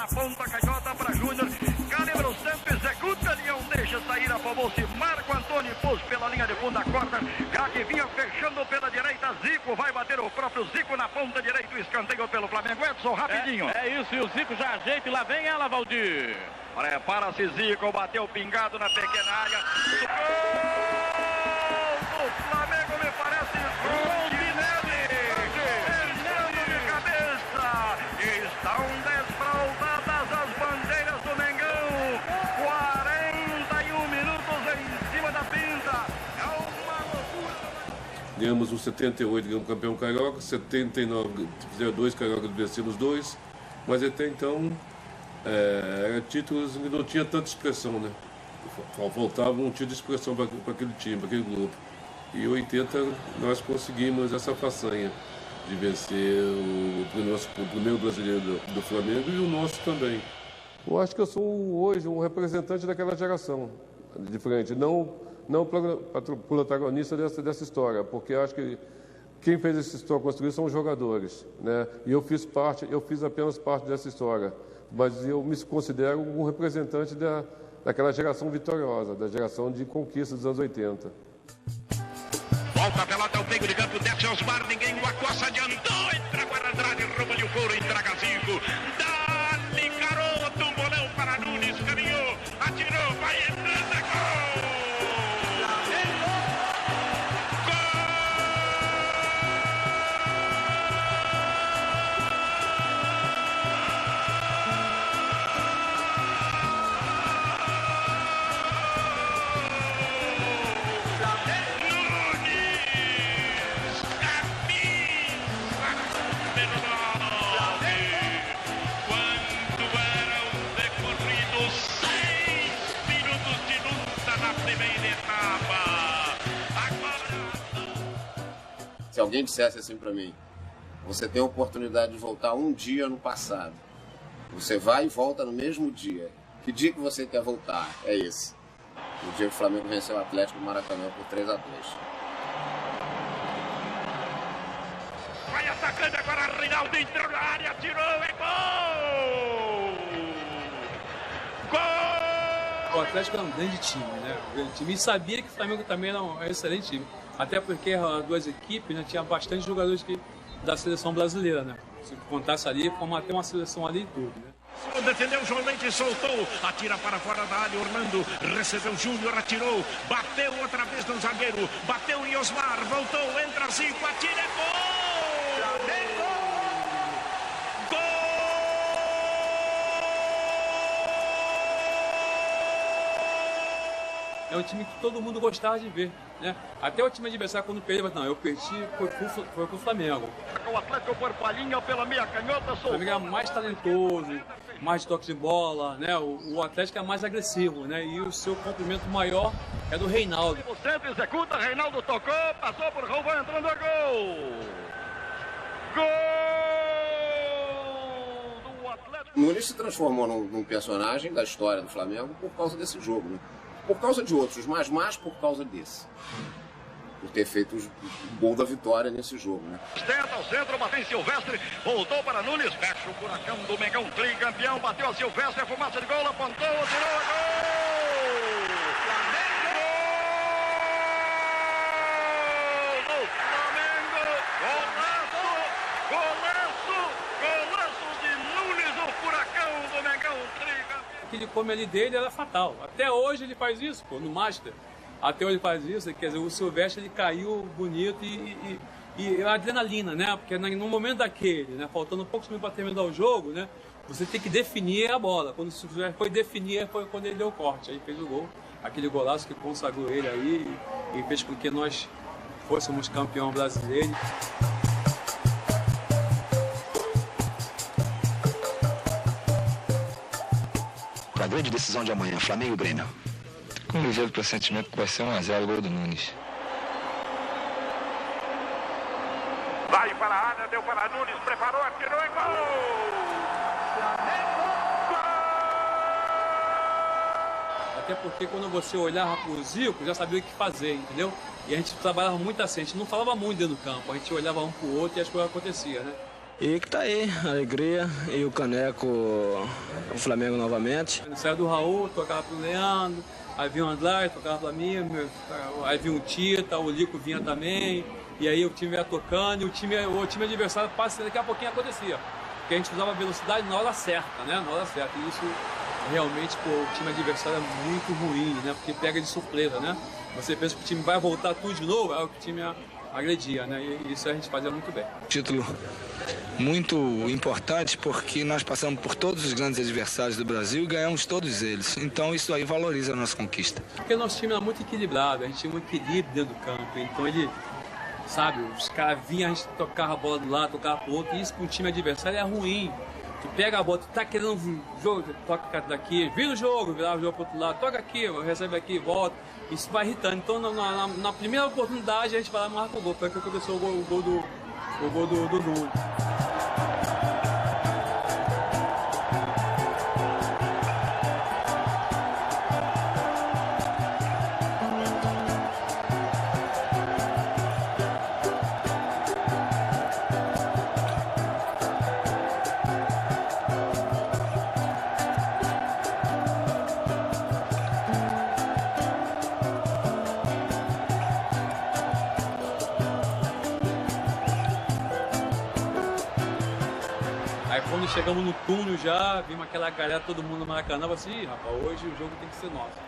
na ponta, canhota para Júnior. Calibra o centro, executa, Leão deixa sair, afobou-se. Marco Antônio pôs pela linha de fundo da corda. Craque vinha fechando pela direita. Zico vai bater o próprio Zico na ponta direita. O escanteio pelo Flamengo. Edson, rapidinho. É isso, e o Zico já ajeita e lá vem ela, Valdir. Prepara-se Zico, bateu pingado na pequena área. Gol do Flamengo, me parece. Gol de cabeça. Estão desfraldadas as bandeiras do Mengão. 41 minutos em cima da pinta. É uma loucura. Ganhamos um 78, ganhamos campeão carioca, 79, fizeram 2 cariocas, vencemos 2, mas até então eram títulos que não tinha tanta expressão, né? Faltava um tipo de expressão para aquele time, para aquele grupo. E em 80 nós conseguimos essa façanha de vencer o primeiro brasileiro do Flamengo e o nosso também. Eu acho que eu sou hoje um representante daquela geração diferente, não protagonista dessa história, porque eu acho que quem fez essa história construir são os jogadores, né? E eu fiz apenas parte dessa história, mas eu me considero um representante daquela geração vitoriosa, da geração de conquista dos anos 80. Volta a pelota ao meio de campo, desce Osmar, ninguém o acosta, adiantou, entra Guaradrade, rouba-lhe o couro, entrega Zico, dá-lhe caroto, um bolão para Nunes, caminhou, atirou, vai entrando, é gol! Se alguém dissesse assim para mim, você tem a oportunidade de voltar um dia no passado, você vai e volta no mesmo dia, que dia que você quer voltar? É esse. O dia que o Flamengo venceu o Atlético do Maracanã por 3-2. Vai atacando agora, Reinaldo entrou na área, tirou, é gol! Gol! O Atlético era um grande time, né? Um grande time. E sabia que o Flamengo também era um excelente time. Até porque as duas equipes, né, tinha bastante jogadores da seleção brasileira, né? Se contasse ali, formatou uma seleção ali e tudo, né? Defendeu, João Leite soltou, atira para fora da área, Orlando recebeu, Júnior atirou, bateu outra vez no zagueiro, bateu em Osmar, voltou, entra Zico, atira, é gol! Gol! É um time que todo mundo gostava de ver, né? Até o time adversário, quando perdeu, mas não, eu perdi, foi com o Flamengo. O Atlético por palhinha pela meia canhota, o Flamengo é mais talentoso, mais de toque de bola, né? O Atlético é mais agressivo, né? E o seu complemento maior é do Reinaldo. O centro executa, Reinaldo tocou, passou por Rouban, entrando a gol! Gol do Atlético! Nunes se transformou num personagem da história do Flamengo por causa desse jogo, né? Por causa de outros, mas mais por causa desse. Por ter feito o gol da vitória nesse jogo, né? Tenta ao centro, bateu em Silvestre, voltou para Nunes, fecha o furacão do Mengão, tricampeão, bateu a Silvestre, a fumaça de gol, apontou, tirou a gol! Flamengo! Gol do Flamengo! Golaço de Nunes, o furacão do Mengão, tricampeão! O que ele come ali dele era fatal. Até hoje ele faz isso, pô, no Master. Até hoje ele faz isso, quer dizer, o Silvestre ele caiu bonito e a adrenalina, né? Porque no momento daquele, né? Faltando poucos minutos para terminar o jogo, né? Você tem que definir a bola. Quando o Silvestre foi definir, foi quando ele deu o corte. Aí fez o gol, aquele golaço que consagrou ele aí e fez com que nós fôssemos campeão brasileiro. A grande decisão de amanhã, Flamengo e Grêmio. Com um ligeiro pressentimento que vai ser 1-0 o gol do Nunes. Vai para a área, deu para Nunes, preparou, atirou e gol! Até porque quando você olhava para o Zico, já sabia o que fazer, entendeu? E a gente trabalhava muito assim, a gente não falava muito dentro do campo, a gente olhava um para o outro e as coisas aconteciam, né? E que tá aí, a alegria e o caneco, o Flamengo novamente. Saiu do Raul, tocava pro Leandro, aí vinha o André, tocava pra mim, aí vinha o Tita, o Lico vinha também, e aí o time ia tocando e o time adversário passa, daqui a pouquinho acontecia. Porque a gente usava velocidade na hora certa, né? Na hora certa. E isso realmente, pô, o time adversário é muito ruim, né? Porque pega de surpresa, né? Você pensa que o time vai voltar tudo de novo, é o que o time agredia, né? E isso a gente fazia muito bem. Título muito importante porque nós passamos por todos os grandes adversários do Brasil e ganhamos todos eles. Então isso aí valoriza a nossa conquista. Porque nosso time era muito equilibrado, a gente tinha um equilíbrio dentro do campo. Então ele, sabe, os caras vinham, a gente tocava a bola do lado, tocava pro outro, e isso para um time adversário é ruim. Tu pega a bola, tu tá querendo um jogo, toca daqui, vira o jogo, virava o jogo pro outro lado, toca aqui, recebe aqui, volta. Isso vai irritando. Então na primeira oportunidade a gente vai lá e marca o gol. Foi que aconteceu o gol do Nuno. Aí quando chegamos no túnel já, vimos aquela galera, todo mundo no Maracanã, assim, rapaz, hoje o jogo tem que ser nosso.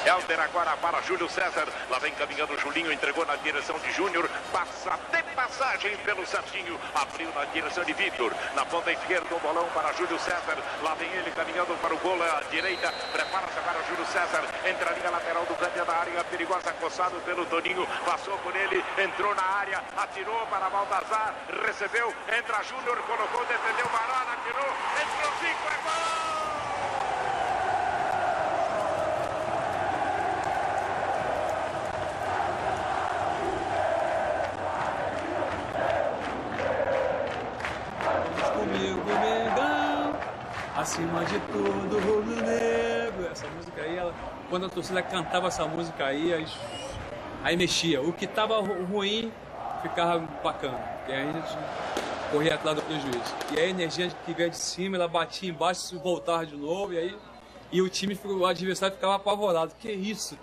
Helder agora para Júlio César. Lá vem caminhando o Julinho, entregou na direção de Júnior. Passa de passagem pelo Serginho. Abriu na direção de Vitor. Na ponta esquerda o bolão para Júlio César. Lá vem ele caminhando para o gol à direita. Prepara-se para Júlio César. Entra a linha lateral do canto da área perigosa, acossado pelo Toninho. Passou por ele, entrou na área, atirou para Baltazar. Recebeu, entra Júnior, colocou, defendeu Barara, atirou, entrou 5, é gol! Acima de tudo, rubro-negro. Essa música aí, quando a torcida cantava essa música aí mexia. O que tava ruim ficava bacana. E aí a gente corria atrás do prejuízo. E a energia que veio de cima, ela batia embaixo, voltava de novo. E o adversário ficava apavorado. Que isso?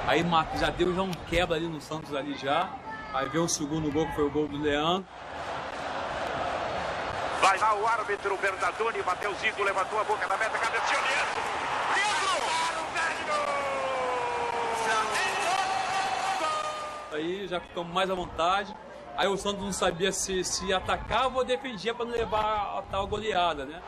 Aí já deu um quebra ali no Santos ali já. Aí veio o segundo gol, que foi o gol do Leandro. Vai lá o árbitro Bernardoni, bateu o Zico, levantou a boca da meta, cabeceou Leandro! Aí já ficamos mais à vontade. Aí o Santos não sabia se atacava ou defendia para não levar a tal goleada, né?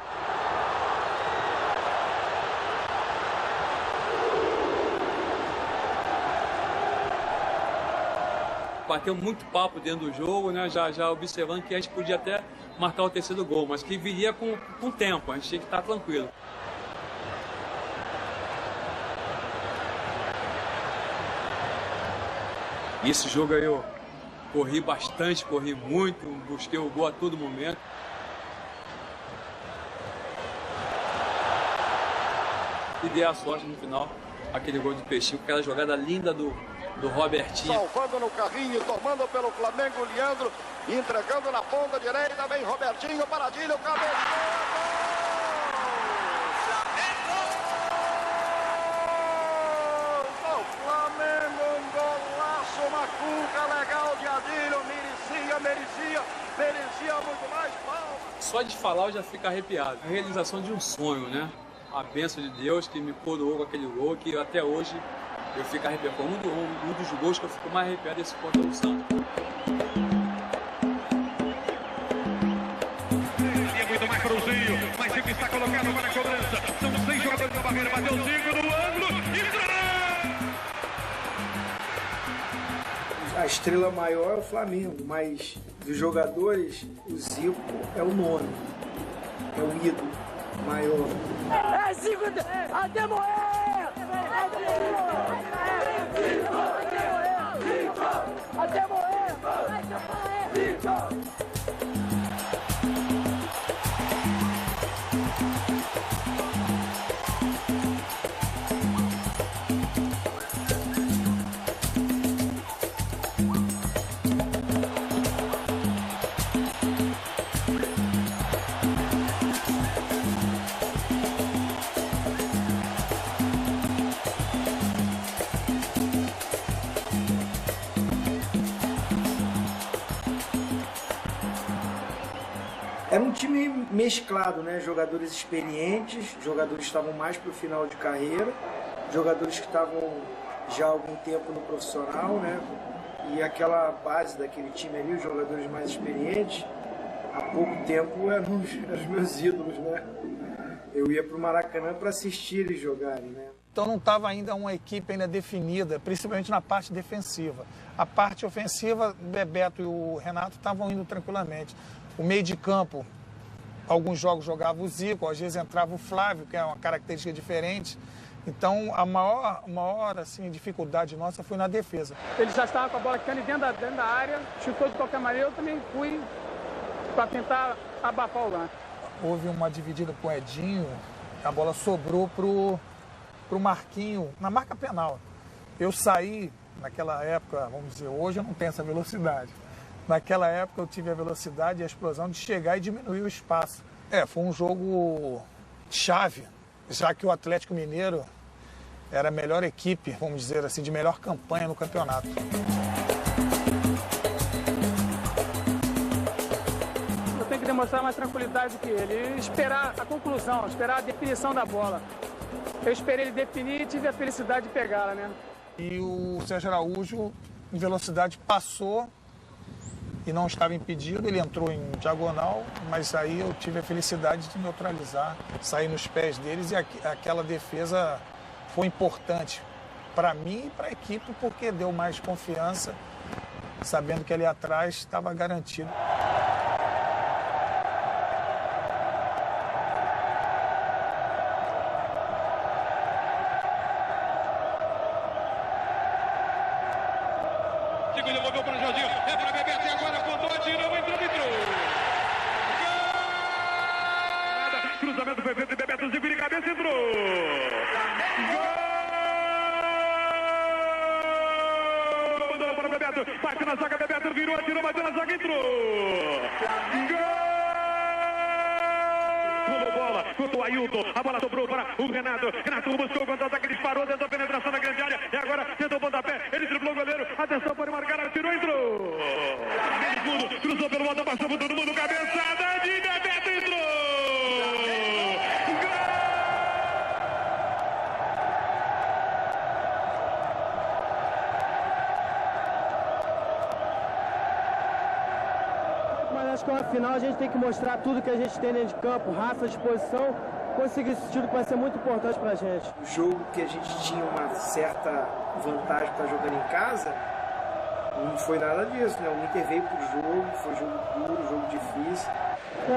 Bateu muito papo dentro do jogo, né? Já observando que a gente podia até marcar o terceiro gol, mas que viria com o tempo, a gente tinha que estar tranquilo. E esse jogo aí eu corri bastante, corri muito, busquei o gol a todo momento. E dei a sorte no final, aquele gol de Peixinho, aquela jogada linda do Robertinho. Salvando no carrinho, tomando pelo Flamengo, Leandro, entregando na ponta direita, vem Robertinho, paradinho, cabeceou, gol! Flamengo, um golaço, uma cuca legal de Adílio, merecia muito mais palmas. Só de falar eu já fico arrepiado. A realização de um sonho, né? A bênção de Deus que me coroou com aquele gol, que até hoje eu fico arrepiado. Um dos gols que eu fico mais arrepiado desse contra do Santos. E é muito mais para o Zinho, mas Zico está colocado para a cobrança. São 6 jogadores na barreira, bateu o Zico no ângulo e a estrela maior é o Flamengo, mas dos jogadores, o Zico é o nono, é o ídolo. maior. É 5 até morrer! Até morrer! Era um time mesclado, né? Jogadores experientes, jogadores que estavam mais para o final de carreira, jogadores que estavam já há algum tempo no profissional, né? E aquela base daquele time ali, os jogadores mais experientes, há pouco tempo eram os meus ídolos, né? Eu ia para o Maracanã para assistir eles jogarem, né? Então não estava ainda uma equipe ainda definida, principalmente na parte defensiva. A parte ofensiva, o Bebeto e o Renato estavam indo tranquilamente. O meio de campo, alguns jogos jogava o Zico, às vezes entrava o Flávio, que é uma característica diferente. Então a maior assim, dificuldade nossa foi na defesa. Ele já estava com a bola quicando dentro da área, chutou de qualquer maneira, eu também fui para tentar abafar o lance. Houve uma dividida com o Edinho, a bola sobrou pro Marquinho, na marca penal. Eu saí, naquela época, vamos dizer, hoje eu não tenho essa velocidade. Naquela época eu tive a velocidade e a explosão de chegar e diminuir o espaço. Foi um jogo chave, já que o Atlético Mineiro era a melhor equipe, vamos dizer assim, de melhor campanha no campeonato. Eu tenho que demonstrar mais tranquilidade do que ele, esperar a conclusão, esperar a definição da bola. Eu esperei ele definir e tive a felicidade de pegá-la, né? E o Sérgio Araújo, em velocidade, passou e não estava impedido, ele entrou em diagonal, mas aí eu tive a felicidade de neutralizar, sair nos pés deles e aquela defesa foi importante para mim e para a equipe porque deu mais confiança, sabendo que ali atrás estava garantido. Cruzamento foi feito, Bebeto Zico de cabeça, entrou! Gol! Mandou para o Bebeto, bate na zaga, Bebeto virou, atirou, bateu na zaga, entrou! Gol! Pulou bola, contra o Ailton, a bola sobrou para o Renato, Renato buscou o contra-ataque, disparou, tentou a penetração na grande área, e agora tentou o pontapé, ele driblou o goleiro, atenção, pode marcar, atirou, entrou! Fundo, cruzou pelo lado, passou por todo mundo, cabeçada de Bebeto, entrou! Acho que afinal a gente tem que mostrar tudo que a gente tem dentro de campo, raça, disposição, conseguir esse título que vai ser muito importante pra gente. O jogo que a gente tinha uma certa vantagem para jogando em casa, não foi nada disso, né? O Inter veio pro jogo, foi jogo duro, jogo difícil.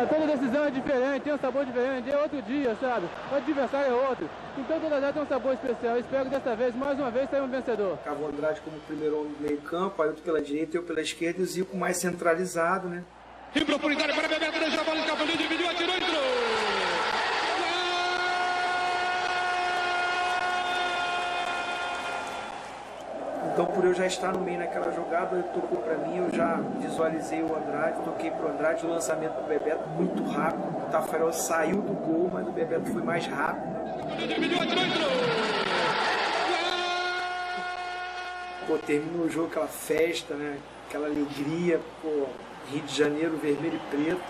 Toda decisão é diferente, tem um sabor diferente, é outro dia, sabe? O adversário é outro. Então toda vez tem um sabor especial. Espero que dessa vez, mais uma vez, saia um vencedor. Cavo Andrade como primeiro homem do meio campo, Ailton pela direita, eu pela esquerda e o Zico mais centralizado, né? Em profundidade para Bebeto, deixou a bola escapando, dividiu, atirou, entrou! Então, por eu já estar no meio naquela jogada, ele tocou para mim, eu já visualizei o Andrade, toquei pro Andrade, o lançamento do Bebeto muito rápido. O Tafarel saiu do gol, mas o Bebeto foi mais rápido. Pô, terminou o jogo, aquela festa, né? Aquela alegria, pô, Rio de Janeiro, vermelho e preto.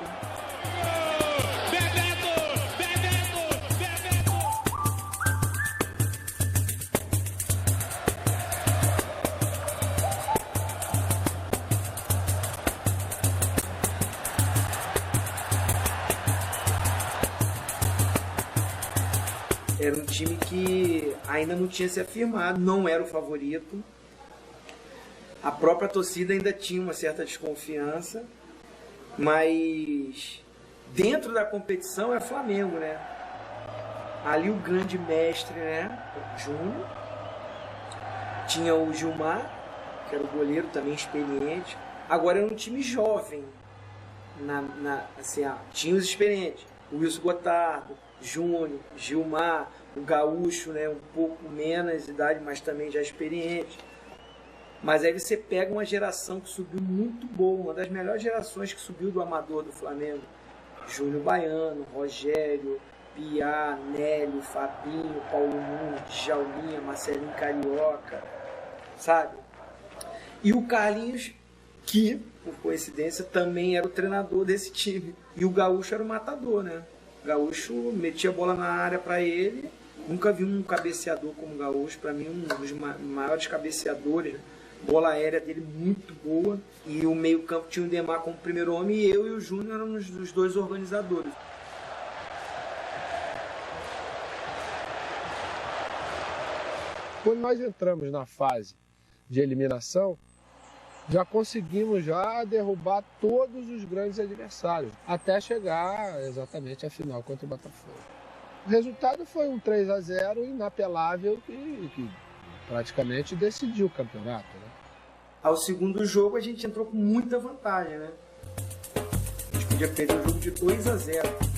Era um time que ainda não tinha se afirmado, não era o favorito. A própria torcida ainda tinha uma certa desconfiança, mas dentro da competição é Flamengo, né? Ali o grande mestre, né? Júnior. Tinha o Gilmar, que era o goleiro, também experiente. Agora era um time jovem. Tinha os experientes. O Wilson Gotardo, Júnior, Gilmar, o Gaúcho, né? Um pouco menos de idade, mas também já experiente. Mas aí você pega uma geração que subiu muito boa, uma das melhores gerações que subiu do amador do Flamengo. Júnior Baiano, Rogério, Piá, Nélio, Fabinho, Paulo Nunes, Djalminha, Marcelinho Carioca, sabe? E o Carlinhos, que, por coincidência, também era o treinador desse time. E o Gaúcho era o matador, né? O Gaúcho metia a bola na área para ele. Nunca vi um cabeceador como o Gaúcho. Para mim, um dos maiores cabeceadores. Bola aérea dele muito boa. E o meio campo tinha o Demar como primeiro homem. E eu e o Júnior éramos os dois organizadores. Quando nós entramos na fase de eliminação, já conseguimos derrubar todos os grandes adversários, até chegar exatamente à final contra o Botafogo. O resultado foi um 3-0 inapelável que praticamente decidiu o campeonato, né? Ao segundo jogo a gente entrou com muita vantagem, né? A gente podia perder o jogo de 2-0.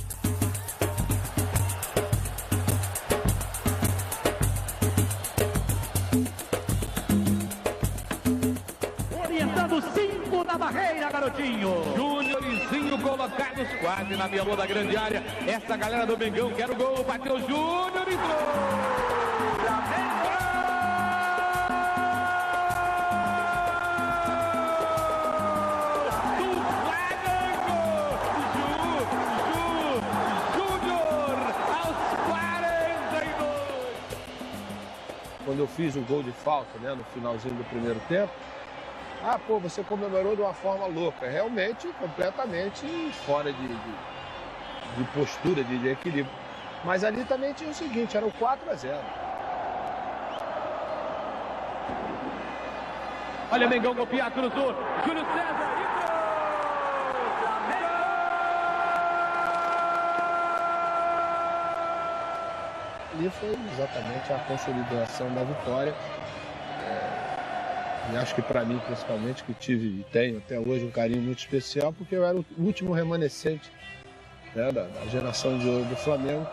Orientando 5 na barreira, garotinho. Júnior e Zinho colocados quase na meia-lua da grande área. Essa galera do Mengão quer o gol. Bateu Júnior e entrou. Quando eu fiz o gol de falta, né, no finalzinho do primeiro tempo, você comemorou de uma forma louca. Realmente, completamente fora de postura, de equilíbrio. Mas ali também tinha o seguinte, era o 4-0. Olha, Mengão copiar, cruzou. Júlio César. Ali foi exatamente a consolidação da vitória. E acho que para mim, principalmente, que tive e tenho até hoje um carinho muito especial, porque eu era o último remanescente, né, da geração de ouro do Flamengo,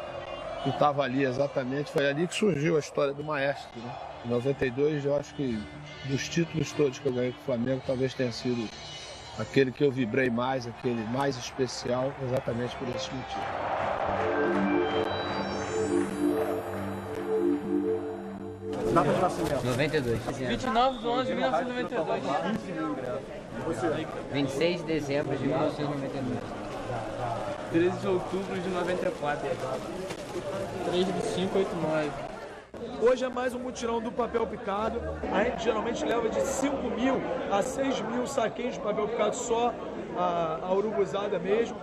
que estava ali exatamente. Foi ali que surgiu a história do Maestro, né? Em 92, eu acho que dos títulos todos que eu ganhei com o Flamengo, talvez tenha sido aquele que eu vibrei mais, aquele mais especial, exatamente por esse motivo. Data de nascimento? 92. 29 de 11 de 1992. 26 de dezembro de 1992. 13 de outubro de 94. 3 de 5, 8, 9. Hoje é mais um mutirão do papel picado. A gente geralmente leva de 5.000 a 6.000 saquinhos de papel picado só, a urubuzada mesmo.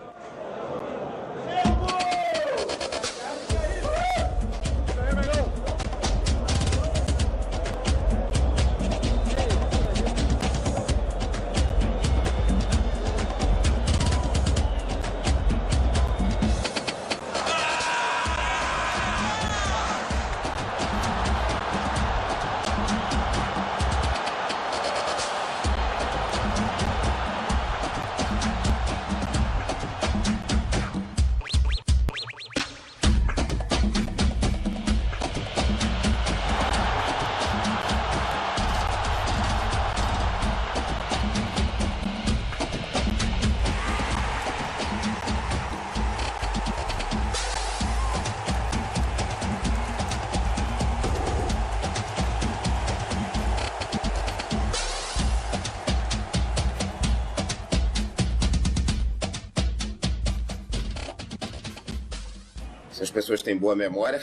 Se as pessoas têm boa memória,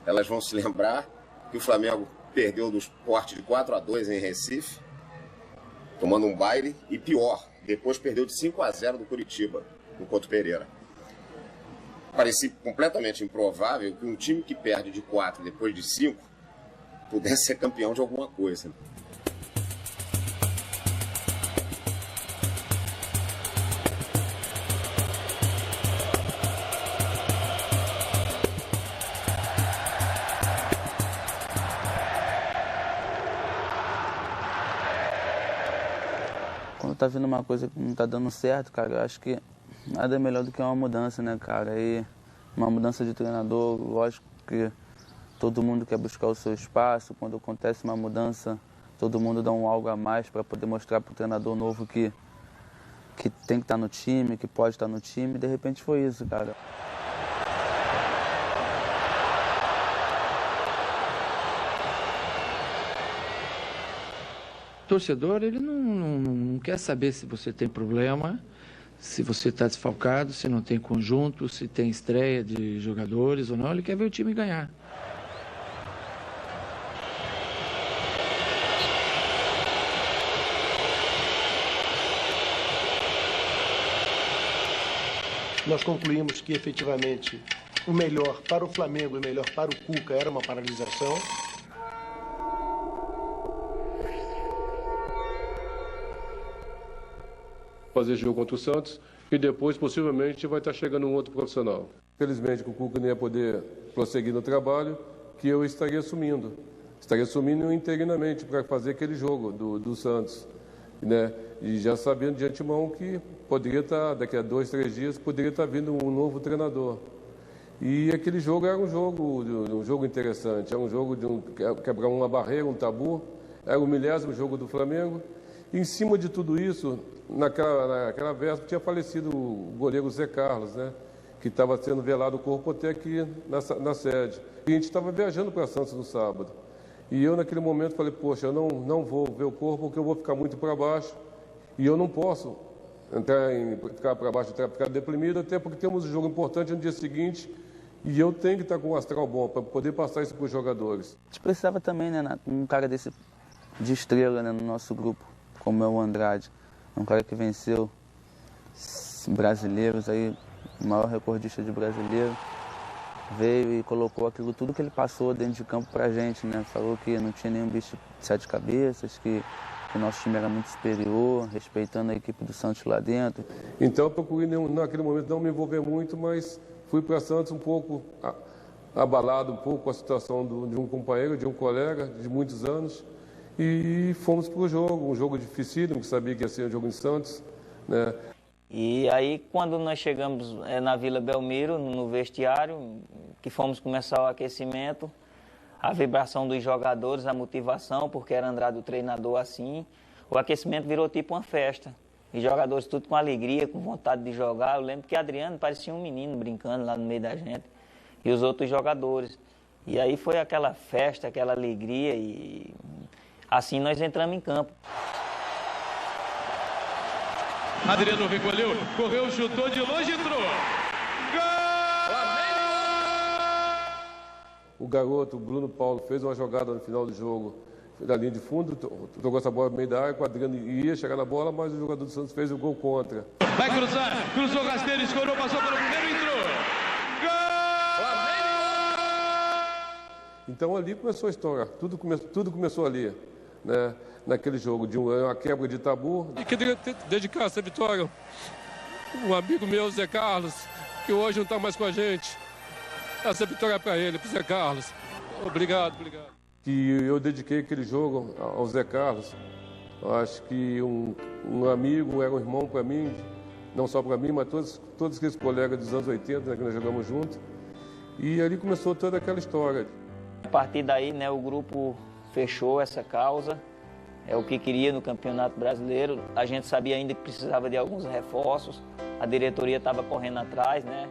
elas vão se lembrar que o Flamengo perdeu do Sport de 4-2 em Recife, tomando um baile, e pior, depois perdeu de 5-0 do Curitiba, no Couto Pereira. Parecia completamente improvável que um time que perde de 4 depois de 5 pudesse ser campeão de alguma coisa. tá vendo uma coisa que não tá dando certo, cara, eu acho que nada é melhor do que uma mudança, né, cara? E uma mudança de treinador, lógico que todo mundo quer buscar o seu espaço. Quando acontece uma mudança, todo mundo dá um algo a mais para poder mostrar pro treinador novo que tem que estar no time, que pode estar no time. De repente foi isso, cara. O torcedor, ele não quer saber se você tem problema, se você está desfalcado, se não tem conjunto, se tem estreia de jogadores ou não. Ele quer ver o time ganhar. Nós concluímos que, efetivamente, o melhor para o Flamengo e o melhor para o Cuca era uma paralisação. Fazer jogo contra o Santos e depois, possivelmente, vai estar chegando um outro profissional. Felizmente, o Cuca não ia poder prosseguir no trabalho que eu estaria assumindo. Estaria assumindo interinamente para fazer aquele jogo do Santos, né? E já sabendo de antemão que poderia estar, daqui a 2, 3 dias, poderia estar vindo um novo treinador. E aquele jogo era um jogo interessante, era um jogo de quebrar uma barreira, um tabu, era o 10º jogo do Flamengo. E em cima de tudo isso, naquela véspera tinha falecido o goleiro Zé Carlos, né? Que estava sendo velado o corpo até aqui na sede. E a gente estava viajando para Santos no sábado. E eu, naquele momento, falei, poxa, eu não vou ver o corpo porque eu vou ficar muito para baixo. E eu não posso ficar para baixo, ficar deprimido, até porque temos um jogo importante no dia seguinte e eu tenho que estar com um astral bom para poder passar isso para os jogadores. A gente precisava também, né, um cara desse de estrela, né, no nosso grupo, como é o Andrade. Um cara que venceu brasileiros, aí, o maior recordista de brasileiro. Veio e colocou aquilo tudo que ele passou dentro de campo pra gente, né? Falou que não tinha nenhum bicho de 7 cabeças, que o nosso time era muito superior, respeitando a equipe do Santos lá dentro. Então eu procurei, naquele momento, não me envolver muito, mas fui para Santos um pouco abalado um pouco com a situação de um companheiro, de um colega de muitos anos, e fomos para o jogo, um jogo dificílimo, que sabia que ia ser um jogo em Santos, né? E aí, quando nós chegamos na Vila Belmiro, no vestiário, que fomos começar o aquecimento, a vibração dos jogadores, a motivação, porque era Andrade o treinador assim, o aquecimento virou tipo uma festa. E jogadores tudo com alegria, com vontade de jogar. Eu lembro que Adriano parecia um menino brincando lá no meio da gente. E os outros jogadores. E aí foi aquela festa, aquela alegria e assim nós entramos em campo. Adriano recolheu, correu, chutou de longe e entrou. O garoto, o Bruno Paulo, fez uma jogada no final do jogo, da linha de fundo, tocou essa bola no meio da área, o Adriano ia chegar na bola, mas o jogador do Santos fez o gol contra. Vai cruzar, cruzou o rasteiro, escorou, passou pelo primeiro e entrou. Então ali começou a história, tudo começou ali, né? Naquele jogo, de uma quebra de tabu. E queria dedicar essa vitória a um amigo meu, Zé Carlos, que hoje não está mais com a gente. Essa vitória é para ele, para o Zé Carlos. Obrigado, obrigado. Que eu dediquei aquele jogo ao Zé Carlos. Eu acho que um amigo era um irmão para mim, não só para mim, mas todos aqueles colegas dos anos 80, né, que nós jogamos juntos. E ali começou toda aquela história. A partir daí, né, o grupo fechou essa causa. É o que queria no Campeonato Brasileiro. A gente sabia ainda que precisava de alguns reforços. A diretoria estava correndo atrás, né?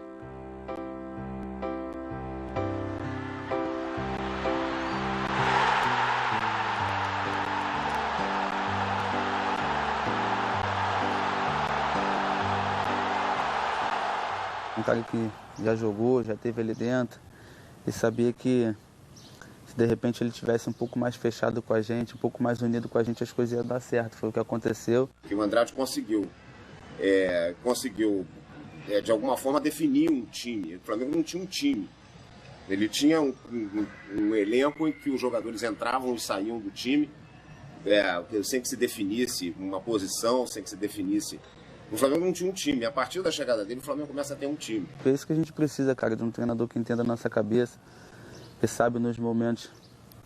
Um cara que já jogou, já esteve ali dentro e sabia que se de repente ele tivesse um pouco mais fechado com a gente, um pouco mais unido com a gente, as coisas iam dar certo. Foi o que aconteceu. Que o Andrade conseguiu de alguma forma definir um time. O Flamengo não tinha um time. Ele tinha um elenco em que os jogadores entravam e saíam do time, sem que se definisse uma posição, sem que se definisse. O Flamengo não tinha um time. A partir da chegada dele, o Flamengo começa a ter um time. É isso que a gente precisa, cara, de um treinador que entenda a nossa cabeça, que sabe nos momentos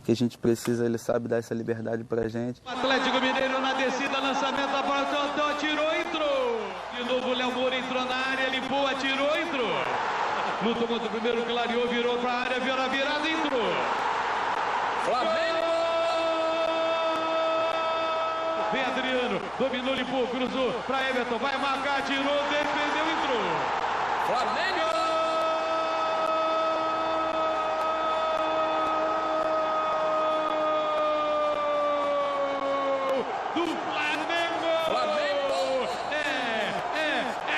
que a gente precisa, ele sabe dar essa liberdade pra gente. Atlético Mineiro na descida, lançamento, a bola soltou, atirou, entrou. De novo o Léo Moura entrou na área, limpou, atirou, entrou. Lutou contra o primeiro, clareou, virou pra área, virou a virada, entrou. Flamengo! Vem Adriano, dominou, limpou, cruzou pra Everton, vai marcar, tirou, defendeu, entrou. Flamengo! Do Flamengo! Flamengo!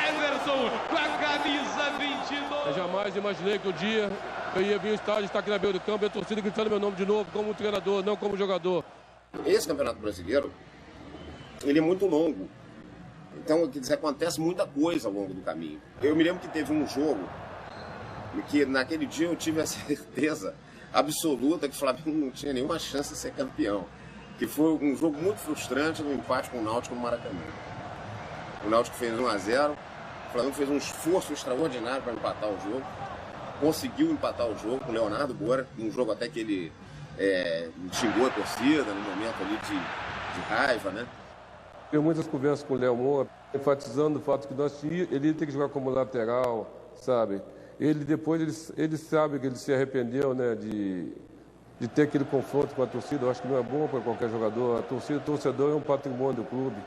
Everton com a camisa 22. Eu jamais imaginei que um dia eu ia vir ao estádio, estar aqui na beira do campo e a torcida gritando meu nome de novo, como treinador, não como jogador. Esse Campeonato Brasileiro, ele é muito longo. Então, quer dizer, acontece muita coisa ao longo do caminho. Eu me lembro que teve um jogo que naquele dia eu tive a certeza absoluta que o Flamengo não tinha nenhuma chance de ser campeão. Que foi um jogo muito frustrante no empate com o Náutico no Maracanã. O Náutico fez 1-0, o Flamengo fez um esforço extraordinário para empatar o jogo, conseguiu empatar o jogo com o Leonardo Bora, num jogo até que ele xingou a torcida, no momento ali de raiva, né? Tive muitas conversas com o Léo Moura, enfatizando o fato que ele ia ter que jogar como lateral, sabe? Ele sabe que ele se arrependeu, né, de ter aquele confronto com a torcida. Eu acho que não é bom para qualquer jogador. O torcedor é um patrimônio do clube,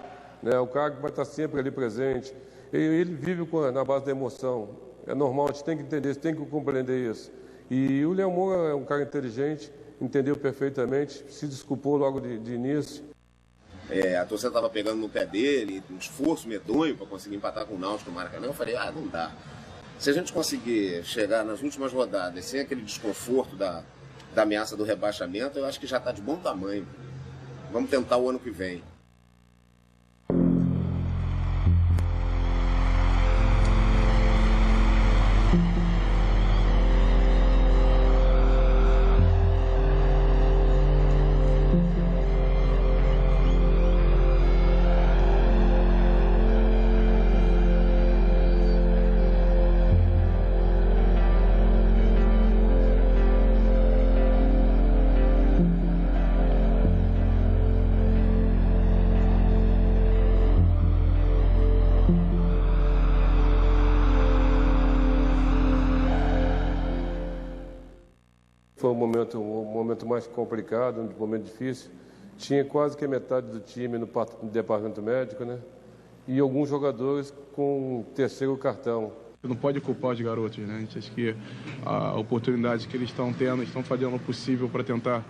né? O cara que vai estar sempre ali presente. Ele vive na base da emoção. É normal, a gente tem que entender isso, tem que compreender isso. E o Léo Moura é um cara inteligente, entendeu perfeitamente, se desculpou logo de início. A torcida estava pegando no pé dele, um esforço medonho para conseguir empatar com o Náutico no Maracanã. Eu falei, não dá. Se a gente conseguir chegar nas últimas rodadas sem aquele desconforto da ameaça do rebaixamento, eu acho que já está de bom tamanho. Vamos tentar o ano que vem. Foi um momento mais complicado, um momento difícil. Tinha quase que a metade do time no departamento médico, né? E alguns jogadores com terceiro cartão. Você não pode culpar os garotos, né? A gente acha que a oportunidade que eles estão tendo, estão fazendo o possível para tentar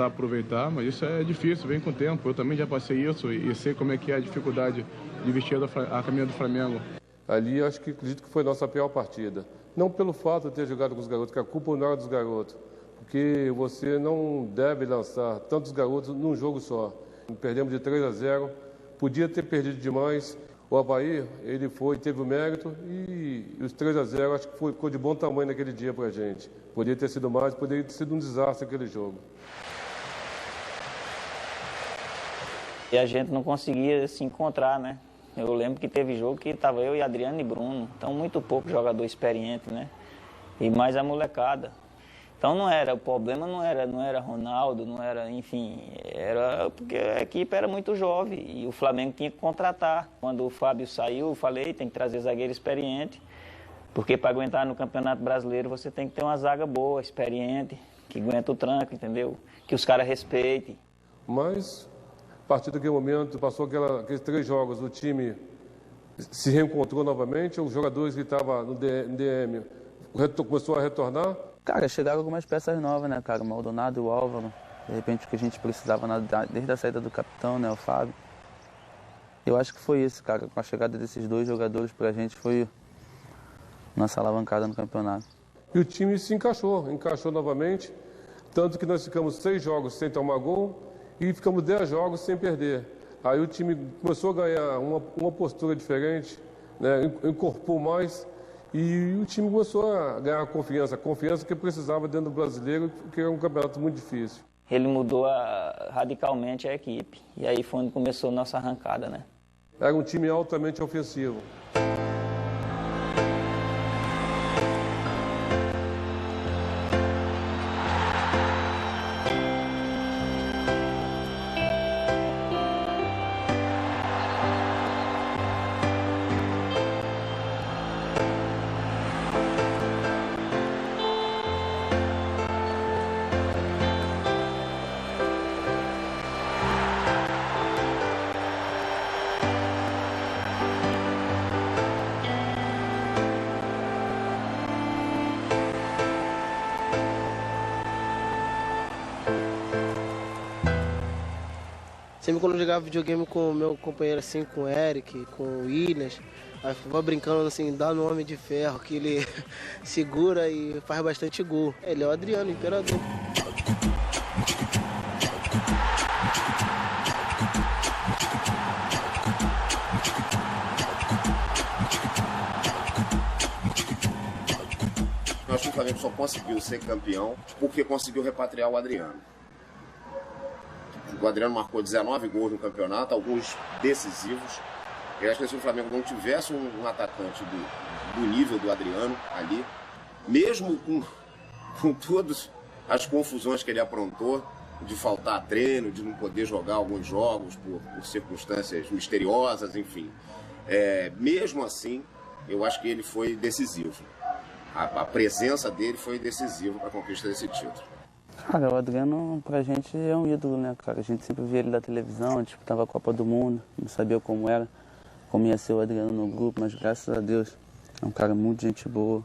aproveitar, mas isso é difícil, vem com o tempo. Eu também já passei isso e sei como é que é a dificuldade de vestir a camisa do Flamengo. Ali, acredito que foi a nossa pior partida. Não pelo fato de ter jogado com os garotos, que a culpa não era dos garotos. Porque você não deve lançar tantos garotos num jogo só. Perdemos de 3-0, podia ter perdido demais. O Avaí, ele teve o mérito e os 3-0 acho que ficou de bom tamanho naquele dia pra gente. Poderia ter sido mais, poderia ter sido um desastre aquele jogo. E a gente não conseguia se encontrar, né? Eu lembro que teve jogo que estava eu e Adriano e Bruno, então muito pouco jogador experiente, né? E mais a molecada. Então o problema não era Ronaldo, não era, enfim, era porque a equipe era muito jovem e o Flamengo tinha que contratar. Quando o Fábio saiu, eu falei, tem que trazer zagueiro experiente, porque para aguentar no Campeonato Brasileiro você tem que ter uma zaga boa, experiente, que aguenta o tranco, entendeu? Que os caras respeitem. Mas a partir daquele momento, passou aqueles 3 jogos, o time se reencontrou novamente, os jogadores que estavam no DM começou a retornar. Cara, chegaram algumas peças novas, né, cara? O Maldonado e o Álvaro. De repente, o que a gente precisava desde a saída do capitão, né, o Fábio. Eu acho que foi isso, cara. Com a chegada desses 2 jogadores pra gente, foi nossa alavancada no campeonato. E o time se encaixou novamente. Tanto que nós ficamos 6 jogos sem tomar gol e ficamos 10 jogos sem perder. Aí o time começou a ganhar uma postura diferente, né? Incorporou mais e o time começou a ganhar confiança que precisava dentro do brasileiro, que era um campeonato muito difícil. Ele mudou radicalmente a equipe e aí foi onde começou a nossa arrancada, né? Era um time altamente ofensivo. Sempre quando eu jogava videogame com o meu companheiro, assim, com o Eric, com o Williams, aí ficava brincando assim, dá no Homem de Ferro, que ele segura e faz bastante gol. Ele é o Adriano, o Imperador. Eu acho que o Flamengo só conseguiu ser campeão porque conseguiu repatriar o Adriano. O Adriano marcou 19 gols no campeonato, alguns decisivos. Eu acho que se o Flamengo não tivesse um atacante do nível do Adriano ali, mesmo com todas as confusões que ele aprontou, de faltar treino, de não poder jogar alguns jogos por circunstâncias misteriosas, enfim. Mesmo assim, eu acho que ele foi decisivo. A presença dele foi decisiva para a conquista desse título. Cara, o Adriano pra gente é um ídolo, né, cara? A gente sempre via ele na televisão, disputava a Copa do Mundo, não sabia como era, como ia ser o Adriano no grupo, mas graças a Deus é um cara muito gente boa,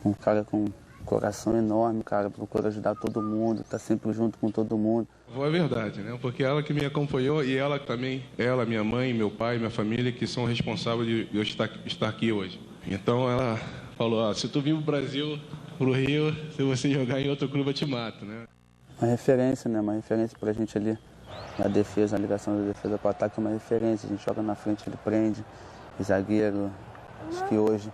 um cara com um coração enorme, cara, procura ajudar todo mundo, tá sempre junto com todo mundo. É verdade, né? Porque ela que me acompanhou e ela também, minha mãe, meu pai, minha família, que são responsáveis de eu estar aqui hoje. Então ela falou, se tu vir pro Brasil, pro Rio, se você jogar em outro clube eu te mato, né? Uma referência, né? Uma referência pra gente ali na defesa, na ligação da defesa pro ataque é uma referência. A gente joga na frente, ele prende. O zagueiro, acho que hoje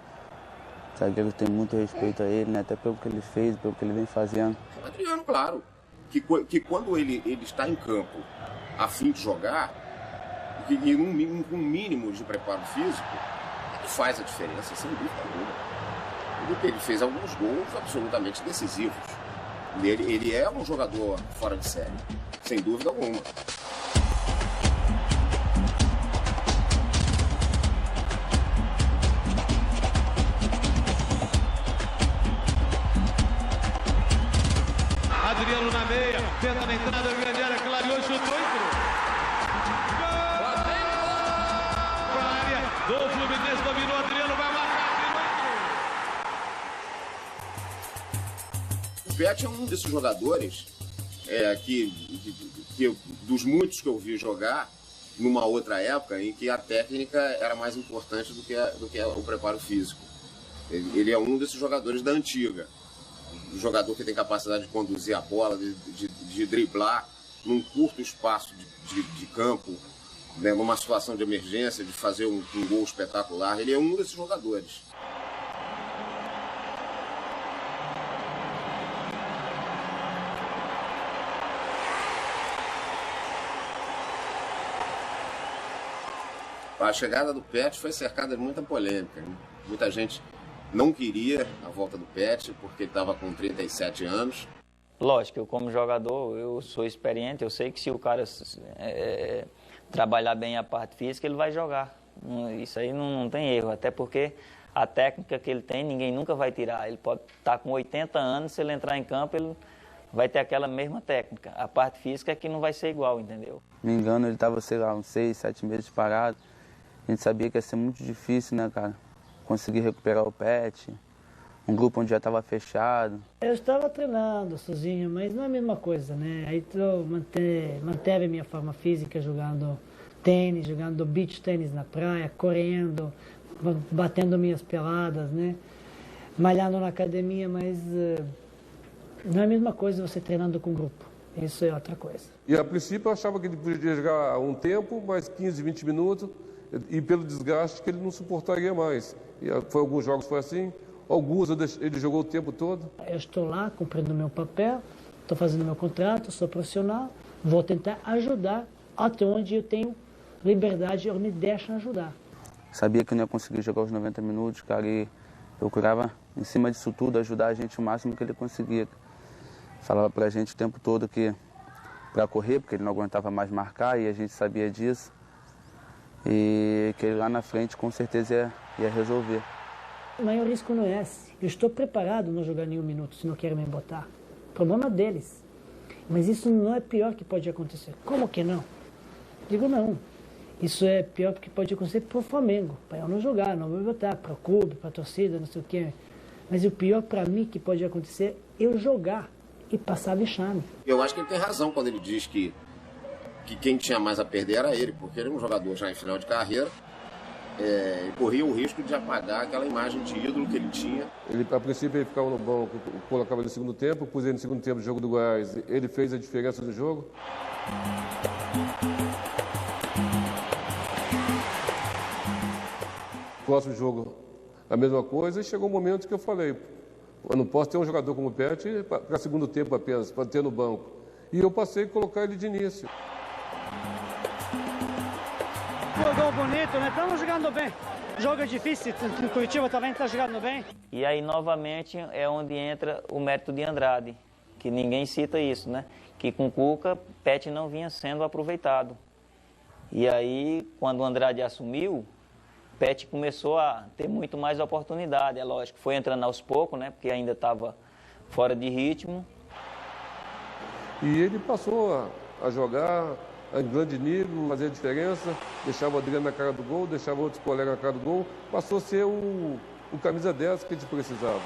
o zagueiro tem muito respeito a ele, né? Até pelo que ele fez, pelo que ele vem fazendo. O Adriano, claro, que quando ele está em campo a fim de jogar, e com um mínimo de preparo físico, ele faz a diferença, sem dúvida alguma. Ele fez alguns gols absolutamente decisivos. Ele é um jogador fora de série, sem dúvida alguma. Adriano na meia, tenta na entrada, grande área, clareou, chutou e entrou. Gol! Pra área do Fluminense, dominou, Adriano vai marcar. O Pet é um desses jogadores dos muitos que eu vi jogar numa outra época em que a técnica era mais importante do que o preparo físico. Ele é um desses jogadores da antiga. Um jogador que tem capacidade de conduzir a bola, de driblar num curto espaço de campo, né, numa situação de emergência, de fazer um gol espetacular. Ele é um desses jogadores. A chegada do Pet foi cercada de muita polêmica, né? Muita gente não queria a volta do Pet porque ele estava com 37 anos. Lógico, eu como jogador, eu sou experiente, eu sei que se o cara trabalhar bem a parte física, ele vai jogar. Isso aí não tem erro, até porque a técnica que ele tem, ninguém nunca vai tirar. Ele pode estar com 80 anos, se ele entrar em campo, ele vai ter aquela mesma técnica. A parte física é que não vai ser igual, entendeu? Me engano, ele estava, sei lá, uns 6, 7 meses parado. A gente sabia que ia ser muito difícil, né, cara? Conseguir recuperar o Pet, um grupo onde já estava fechado. Eu estava treinando sozinho, mas não é a mesma coisa, né? Aí eu manteve a minha forma física jogando tênis, jogando beach tênis na praia, correndo, batendo minhas peladas, né? Malhando na academia, mas não é a mesma coisa você treinando com grupo. Isso é outra coisa. E a princípio eu achava que ele podia jogar um tempo, mais 15, 20 minutos, e pelo desgaste que ele não suportaria mais. E alguns jogos foi assim, alguns ele jogou o tempo todo. Eu estou lá cumprindo meu papel, estou fazendo meu contrato, sou profissional, vou tentar ajudar até onde eu tenho liberdade, eu me deixo ajudar. Sabia que não ia conseguir jogar os 90 minutos, cara, e procurava, em cima disso tudo, ajudar a gente o máximo que ele conseguia. Falava pra gente o tempo todo que para correr, porque ele não aguentava mais marcar e a gente sabia disso. E que ele lá na frente com certeza ia resolver. O maior risco não é esse. Eu estou preparado a não jogar nenhum minuto se não querem me botar. O problema é deles. Mas isso não é pior que pode acontecer. Como que não? Digo não. Isso é pior que pode acontecer para o Flamengo. Para eu não jogar, não vou botar para o clube, para a torcida, não sei o quê. Mas o pior para mim que pode acontecer é eu jogar e passar vexame. Eu acho que ele tem razão quando ele diz que que quem tinha mais a perder era ele, porque ele era um jogador já em final de carreira, e corria o risco de apagar aquela imagem de ídolo que ele tinha. Ele, a princípio, ele ficava no banco, colocava no segundo tempo, pus ele no segundo tempo do jogo do Goiás. Ele fez a diferença no jogo. Próximo jogo, a mesma coisa, e chegou um momento que eu falei, eu não posso ter um jogador como o Pet para segundo tempo apenas, para ter no banco. E eu passei a colocar ele de início. Jogou bonito, né? Estamos jogando bem. Jogo é difícil, o Curitiba também está jogando bem. E aí, novamente, é onde entra o mérito de Andrade, que ninguém cita isso, né? Que com Cuca, Pet não vinha sendo aproveitado. E aí, quando o Andrade assumiu, Pet começou a ter muito mais oportunidade, é lógico. Foi entrando aos poucos, né? Porque ainda estava fora de ritmo. E ele passou a jogar em grande nível, fazer a diferença, deixava o Adriano na cara do gol, deixava outros colegas na cara do gol, passou a ser o camisa 10 que a gente precisava.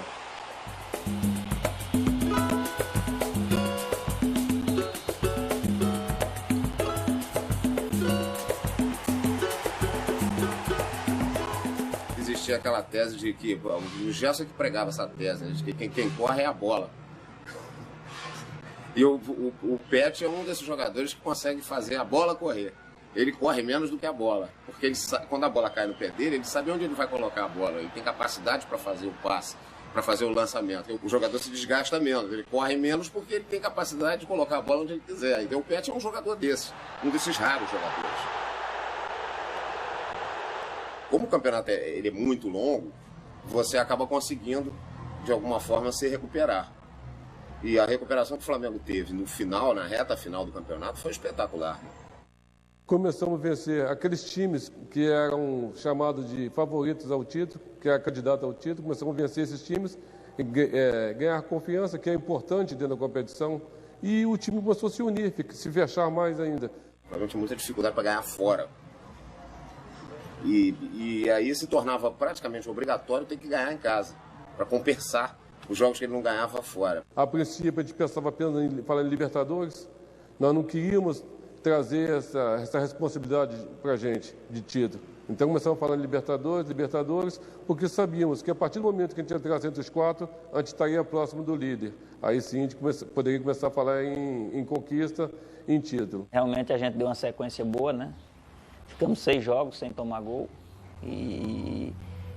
Existia aquela tese de que, o Gerson que pregava essa tese, né, de que quem corre é a bola. E o Pet é um desses jogadores que consegue fazer a bola correr. Ele corre menos do que a bola, porque ele sabe, quando a bola cai no pé dele, ele sabe onde ele vai colocar a bola. Ele tem capacidade para fazer o passe, para fazer o lançamento. O jogador se desgasta menos, ele corre menos porque ele tem capacidade de colocar a bola onde ele quiser. Então o Pet é um jogador desse, um desses raros jogadores. Como o campeonato ele é muito longo, você acaba conseguindo, de alguma forma, se recuperar. E a recuperação que o Flamengo teve no final, na reta final do campeonato, foi espetacular. Começamos a vencer aqueles times que eram chamados de favoritos ao título, que era candidato ao título, começamos a vencer esses times, ganhar confiança, que é importante dentro da competição, e o time começou a se unir, se fechar mais ainda. O Flamengo tinha muita dificuldade para ganhar fora. E aí se tornava praticamente obrigatório ter que ganhar em casa, para compensar os jogos que ele não ganhava fora. A princípio, a gente pensava apenas em falar em Libertadores. Nós não queríamos trazer essa responsabilidade para a gente de título. Então, começamos a falar em Libertadores, porque sabíamos que a partir do momento que a gente entrasse entre os quatro, a gente estaria próximo do líder. Aí sim, a gente poderia começar a falar em conquista, em título. Realmente, a gente deu uma sequência boa, né? Ficamos 6 jogos sem tomar gol. E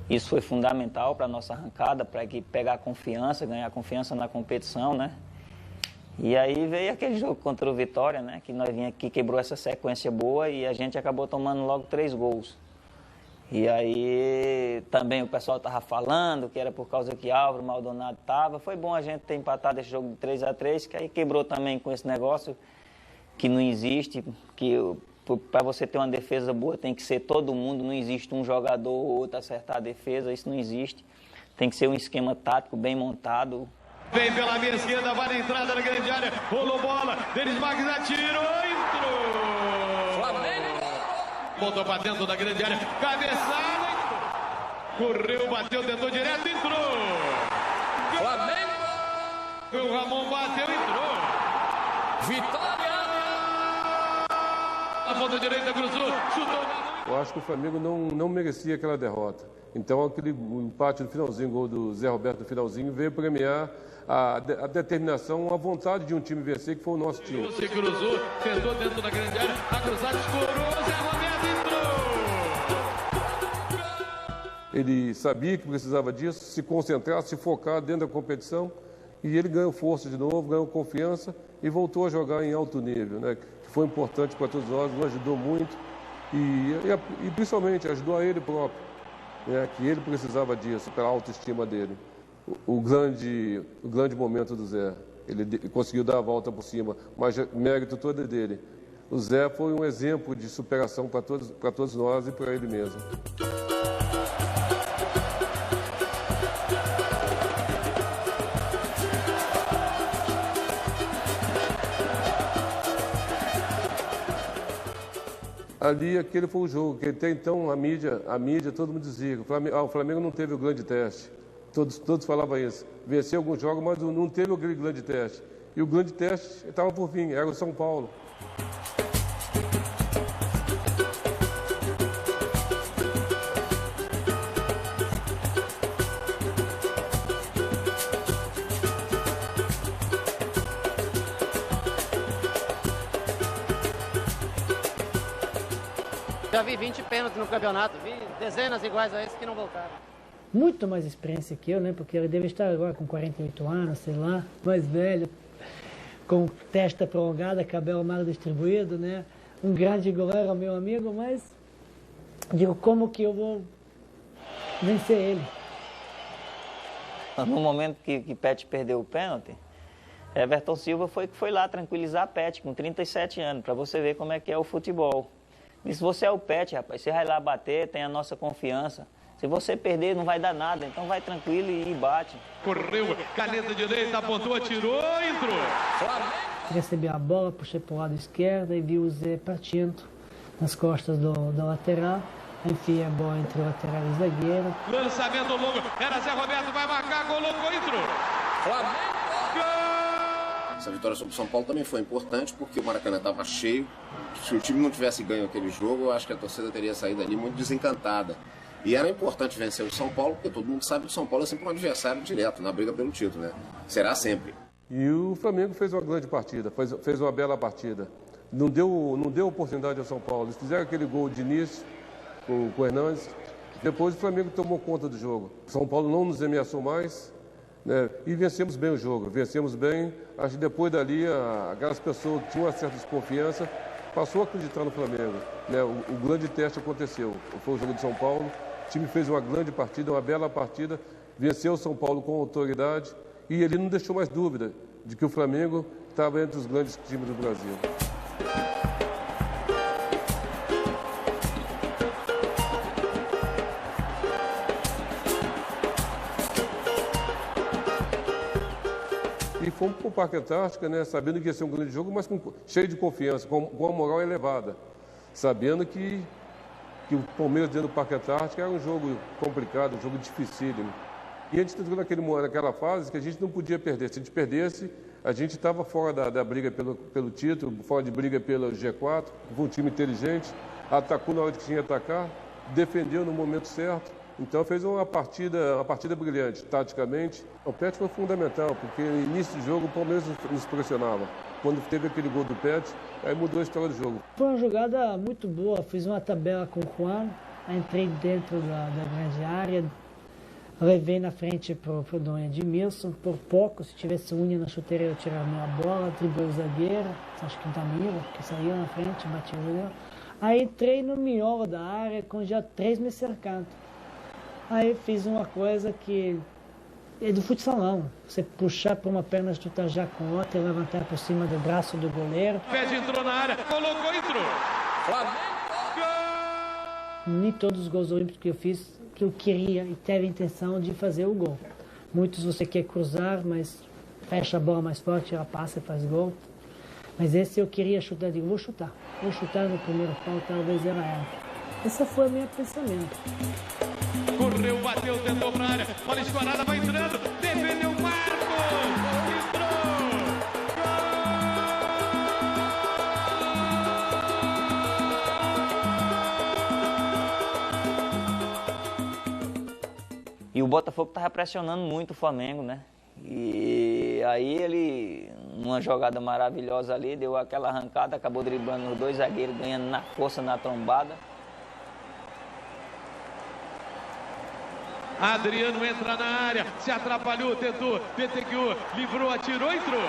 isso foi fundamental para a nossa arrancada, para pegar confiança, ganhar confiança na competição, né? E aí veio aquele jogo contra o Vitória, né? Que nós vinha aqui, quebrou essa sequência boa e a gente acabou tomando logo 3 gols. E aí também o pessoal estava falando que era por causa que Álvaro Maldonado estava. Foi bom a gente ter empatado esse jogo de 3-3, que aí quebrou também com esse negócio que não existe, que para você ter uma defesa boa tem que ser todo mundo, não existe um jogador ou outro acertar a defesa, isso não existe. Tem que ser um esquema tático bem montado. Vem pela minha esquerda, vai na entrada da grande área, rolou bola, Denis Marques atirou, entrou! Flamengo! Botou pra dentro da grande área, cabeçada, entrou! Correu, bateu, tentou direto, entrou! Flamengo! O Ramon bateu, entrou! Vitória! A ponta direita cruzou, chutou. Eu acho que o Flamengo não merecia aquela derrota. Então, aquele empate no finalzinho, gol do Zé Roberto no finalzinho, veio premiar a determinação, a vontade de um time vencer, que foi o nosso time. Se cruzou, tentou dentro da grande área, a cruzada escorou, Zé Roberto entrou! Ele sabia que precisava disso, se concentrar, se focar dentro da competição, e ele ganhou força de novo, ganhou confiança e voltou a jogar em alto nível, né? Foi importante para todos nós, nos ajudou muito e principalmente ajudou a ele próprio, né, que ele precisava disso, pela autoestima dele. O grande momento do Zé, ele conseguiu dar a volta por cima, mas mérito todo é dele. O Zé foi um exemplo de superação para todos nós e para ele mesmo. Ali, aquele foi o jogo, que até então a mídia, todo mundo dizia, o Flamengo não teve o grande teste. Todos falavam isso. Venceu alguns jogos, mas não teve aquele grande teste. E o grande teste estava por vir, era o São Paulo. Já vi 20 pênaltis no campeonato, vi dezenas iguais a esses que não voltaram. Muito mais experiência que eu, né? Porque ele deve estar agora com 48 anos, sei lá, mais velho, com testa prolongada, cabelo mal distribuído, né? Um grande goleiro, meu amigo, mas digo, como que eu vou vencer ele? No momento que Pet perdeu o pênalti, Everton Silva foi lá tranquilizar Pet com 37 anos, para você ver como é que é o futebol. E se você é o Pet, rapaz, você vai lá bater, tem a nossa confiança. Se você perder, não vai dar nada, então vai tranquilo e bate. Correu, caneta direita, apontou, atirou, entrou. Recebi a bola, puxei para o lado esquerdo e vi o Zé partindo nas costas do lateral. Enfiei a bola entre o lateral e o zagueiro. Lançamento longo, era Zé Roberto, vai marcar, colocou, entrou. Essa vitória sobre o São Paulo também foi importante porque o Maracanã estava cheio. Se o time não tivesse ganho aquele jogo, eu acho que a torcida teria saído ali muito desencantada. E era importante vencer o São Paulo, porque todo mundo sabe que o São Paulo é sempre um adversário direto na briga pelo título, né? Será sempre. E o Flamengo fez uma grande partida, fez uma bela partida. Não deu oportunidade ao São Paulo. Eles fizeram aquele gol de início com o Hernandes. Depois o Flamengo tomou conta do jogo. O São Paulo não nos ameaçou mais, né? E vencemos bem o jogo. Vencemos bem. Acho que depois dali, aquelas pessoas que tinham uma certa desconfiança passou a acreditar no Flamengo, né? O grande teste aconteceu. Foi o jogo de São Paulo. O time fez uma grande partida, uma bela partida. Venceu o São Paulo com autoridade. E ele não deixou mais dúvida de que o Flamengo estava entre os grandes times do Brasil. E fomos para o Parque Antártica, né, sabendo que ia ser um grande jogo, mas cheio de confiança, com a moral elevada. Sabendo que o Palmeiras dentro do Parque Antártica era um jogo complicado, um jogo dificílimo. E a gente entrou naquela fase que a gente não podia perder. Se a gente perdesse, a gente estava fora da briga pelo título, fora de briga pelo G4. Foi um time inteligente, atacou na hora que tinha que atacar, defendeu no momento certo. Então fez uma partida brilhante, taticamente. O Pet foi fundamental, porque no início do jogo o Palmeiras nos pressionava. Quando teve aquele gol do Pet, aí mudou a história do jogo. Foi uma jogada muito boa, fiz uma tabela com o Juan, entrei dentro da grande área, levei na frente para o Dom Edmilson, por pouco, se tivesse unha na chuteira eu tirava a minha bola, driblei o zagueiro, acho que o Danilo, que saiu na frente, bati o zagueiro. Aí entrei no miolo da área com já 3 me cercando. Aí fiz uma coisa que é do futsalão, você puxar por uma perna, chutar já com outra e levantar por cima do braço do goleiro. Pet entrou na área, colocou, entrou. Nem todos os gols olímpicos que eu fiz, que eu queria e teve a intenção de fazer o gol. Muitos você quer cruzar, mas fecha a bola mais forte, ela passa e faz gol. Mas esse eu queria chutar, digo, vou chutar no primeiro pau, talvez era ela. Esse foi o meu pensamento. Correu, bateu, tentou pra área, bola escorada, vai entrando, defendeu o Marcos, E o Botafogo estava pressionando muito o Flamengo, né? E aí ele, numa jogada maravilhosa ali, deu aquela arrancada, acabou driblando os 2 zagueiros, ganhando na força, na trombada. Adriano entra na área, se atrapalhou, tentou, perseguiu, livrou, atirou, entrou.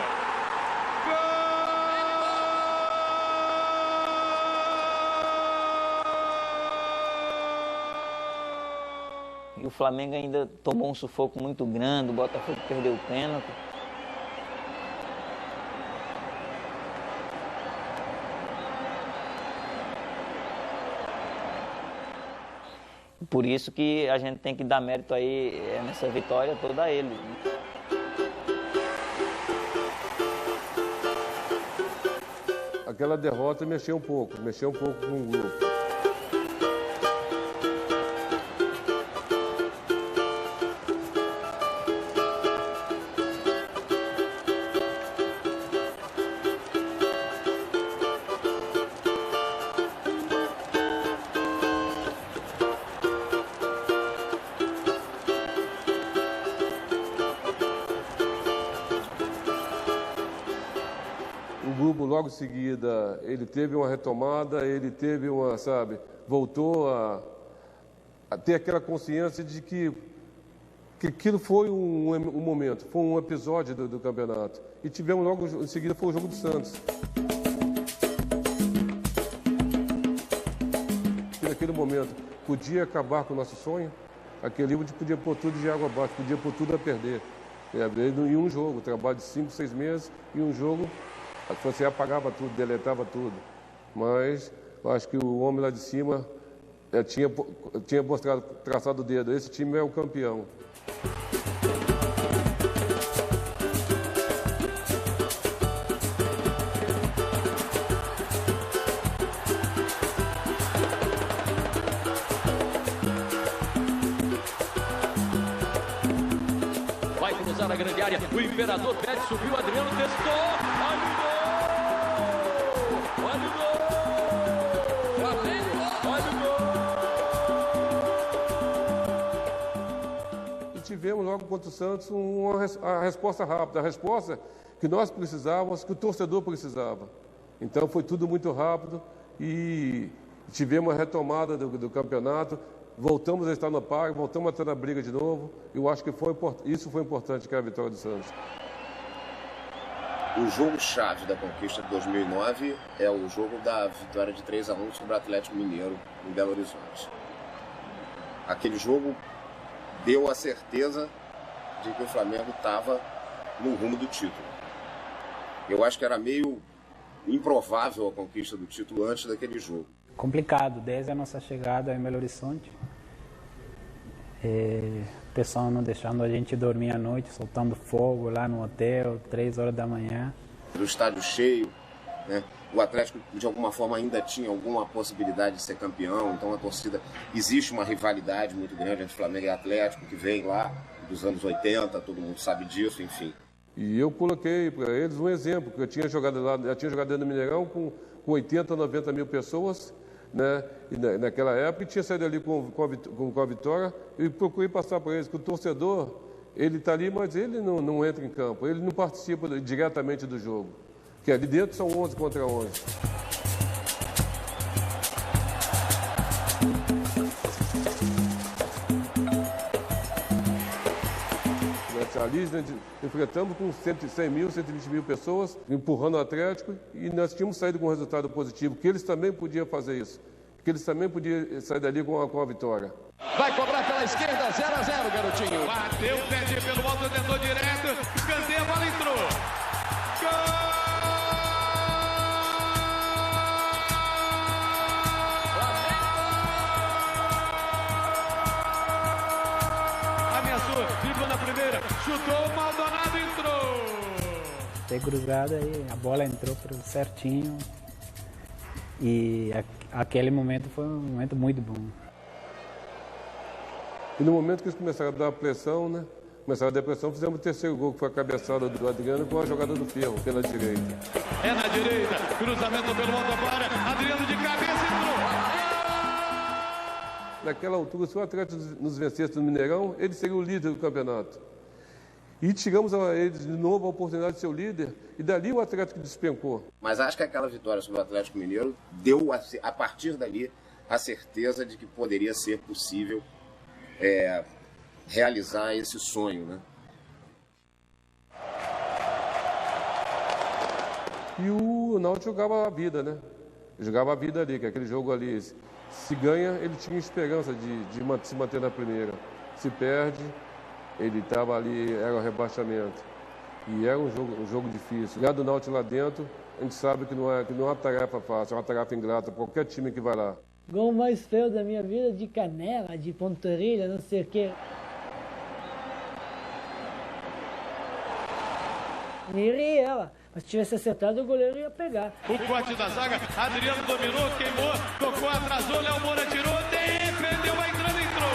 E o Flamengo ainda tomou um sufoco muito grande, o Botafogo perdeu o pênalti. Por isso que a gente tem que dar mérito aí nessa vitória toda a ele. Aquela derrota mexeu um pouco com o grupo. Logo em seguida, ele teve uma retomada, ele teve voltou a ter aquela consciência de que aquilo foi um momento, foi um episódio do campeonato. E tivemos logo em seguida foi o jogo do Santos. E naquele momento podia acabar com o nosso sonho, aquele livro podia pôr tudo de água abaixo, podia pôr tudo a perder. Em um jogo, trabalho de 5, 6 meses, e um jogo você apagava tudo, deletava tudo. Mas eu acho que o homem lá de cima tinha mostrado, traçado o dedo, esse time é o campeão. Vai cruzar a grande área, o Imperador pede, subiu, Adriano testou, olha o gol! Olha o gol! Olha o gol! E tivemos logo contra o Santos a resposta rápida, a resposta que nós precisávamos, que o torcedor precisava. Então foi tudo muito rápido e tivemos a retomada do campeonato. Voltamos a estar no parque, voltamos a estar na briga de novo. Eu acho que isso foi importante, que é a vitória do Santos. O jogo-chave da conquista de 2009 é o jogo da vitória de 3-1 sobre o Atlético Mineiro em Belo Horizonte. Aquele jogo deu a certeza de que o Flamengo estava no rumo do título. Eu acho que era meio improvável a conquista do título antes daquele jogo. Complicado, desde a nossa chegada em Belo Horizonte. O pessoal não deixando a gente dormir à noite, soltando fogo lá no hotel, 3 horas da manhã. Do estádio cheio, né? O Atlético de alguma forma ainda tinha alguma possibilidade de ser campeão, então a torcida, existe uma rivalidade muito grande entre Flamengo e Atlético, que vem lá dos anos 80, todo mundo sabe disso, enfim. E eu coloquei para eles um exemplo, que eu tinha jogado lá, já tinha jogado dentro do Mineirão com 80, 90 mil pessoas, né? E naquela época, tinha saído ali com a vitória, e procurei passar para eles que o torcedor, ele está ali, mas ele não entra em campo, ele não participa diretamente do jogo, que ali dentro são 11 contra 11. Ali nós enfrentamos com 100 mil, 120 mil pessoas, empurrando o Atlético, e nós tínhamos saído com um resultado positivo, que eles também podiam fazer isso, que eles também podiam sair dali com a vitória. Vai cobrar pela esquerda, 0-0, garotinho. Bateu o pé pelo alto, tentou direto, escanteio, a bola entrou. Gol! Driblou na primeira, chutou, o Maldonado entrou. Tem cruzada aí, a bola entrou certinho. E aquele momento foi um momento muito bom. E no momento que eles começaram a dar pressão, né? Começaram a dar pressão, fizemos o terceiro gol, que foi a cabeçada do Adriano com a jogada do Ferro, pela direita. É na direita, cruzamento pelo alto da área, Adriano de cabeça entrou. Naquela altura, se o Atlético nos vencesse no Mineirão, ele seria o líder do campeonato. E tiramos a eles de novo a oportunidade de ser o líder, e dali o Atlético despencou. Mas acho que aquela vitória sobre o Atlético Mineiro deu, a partir dali, a certeza de que poderia ser possível realizar esse sonho, né? E o Náutico jogava a vida, né? Jogava a vida ali, que aquele jogo ali, se ganha, ele tinha esperança de se manter na primeira. Se perde, ele estava ali, era o rebaixamento. E era um jogo difícil. Ganhar do Náutico lá dentro, a gente sabe que não é uma tarefa fácil, é uma tarefa ingrata para qualquer time que vai lá. Gol mais feio da minha vida, de canela, de pontarilha, não sei o quê. Mirei ela, mas se tivesse acertado o goleiro ia pegar. O corte da zaga, Adriano dominou, queimou, tocou, atrasou, Léo Moura tirou, defendeu, vai entrando, entrou.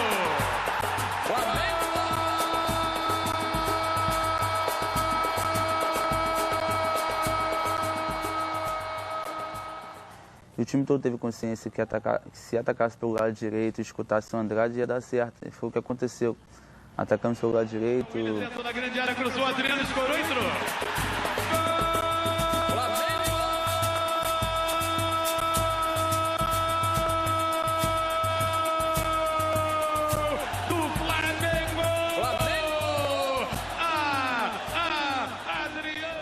E o time todo teve consciência que se atacasse pelo lado direito e escutasse o Andrade ia dar certo. E foi o que aconteceu. Atacamos pelo lado direito. Dentro da grande área, cruzou, Adriano escorou, entrou.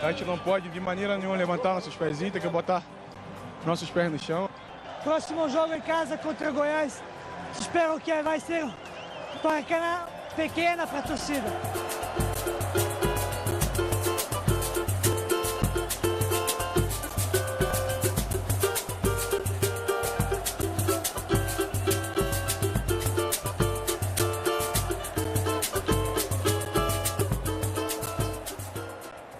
A gente não pode de maneira nenhuma levantar nossos pezinhos, tem que botar nossos pés no chão. Próximo jogo em casa contra o Goiás. Espero que vai ser uma pequena para a torcida.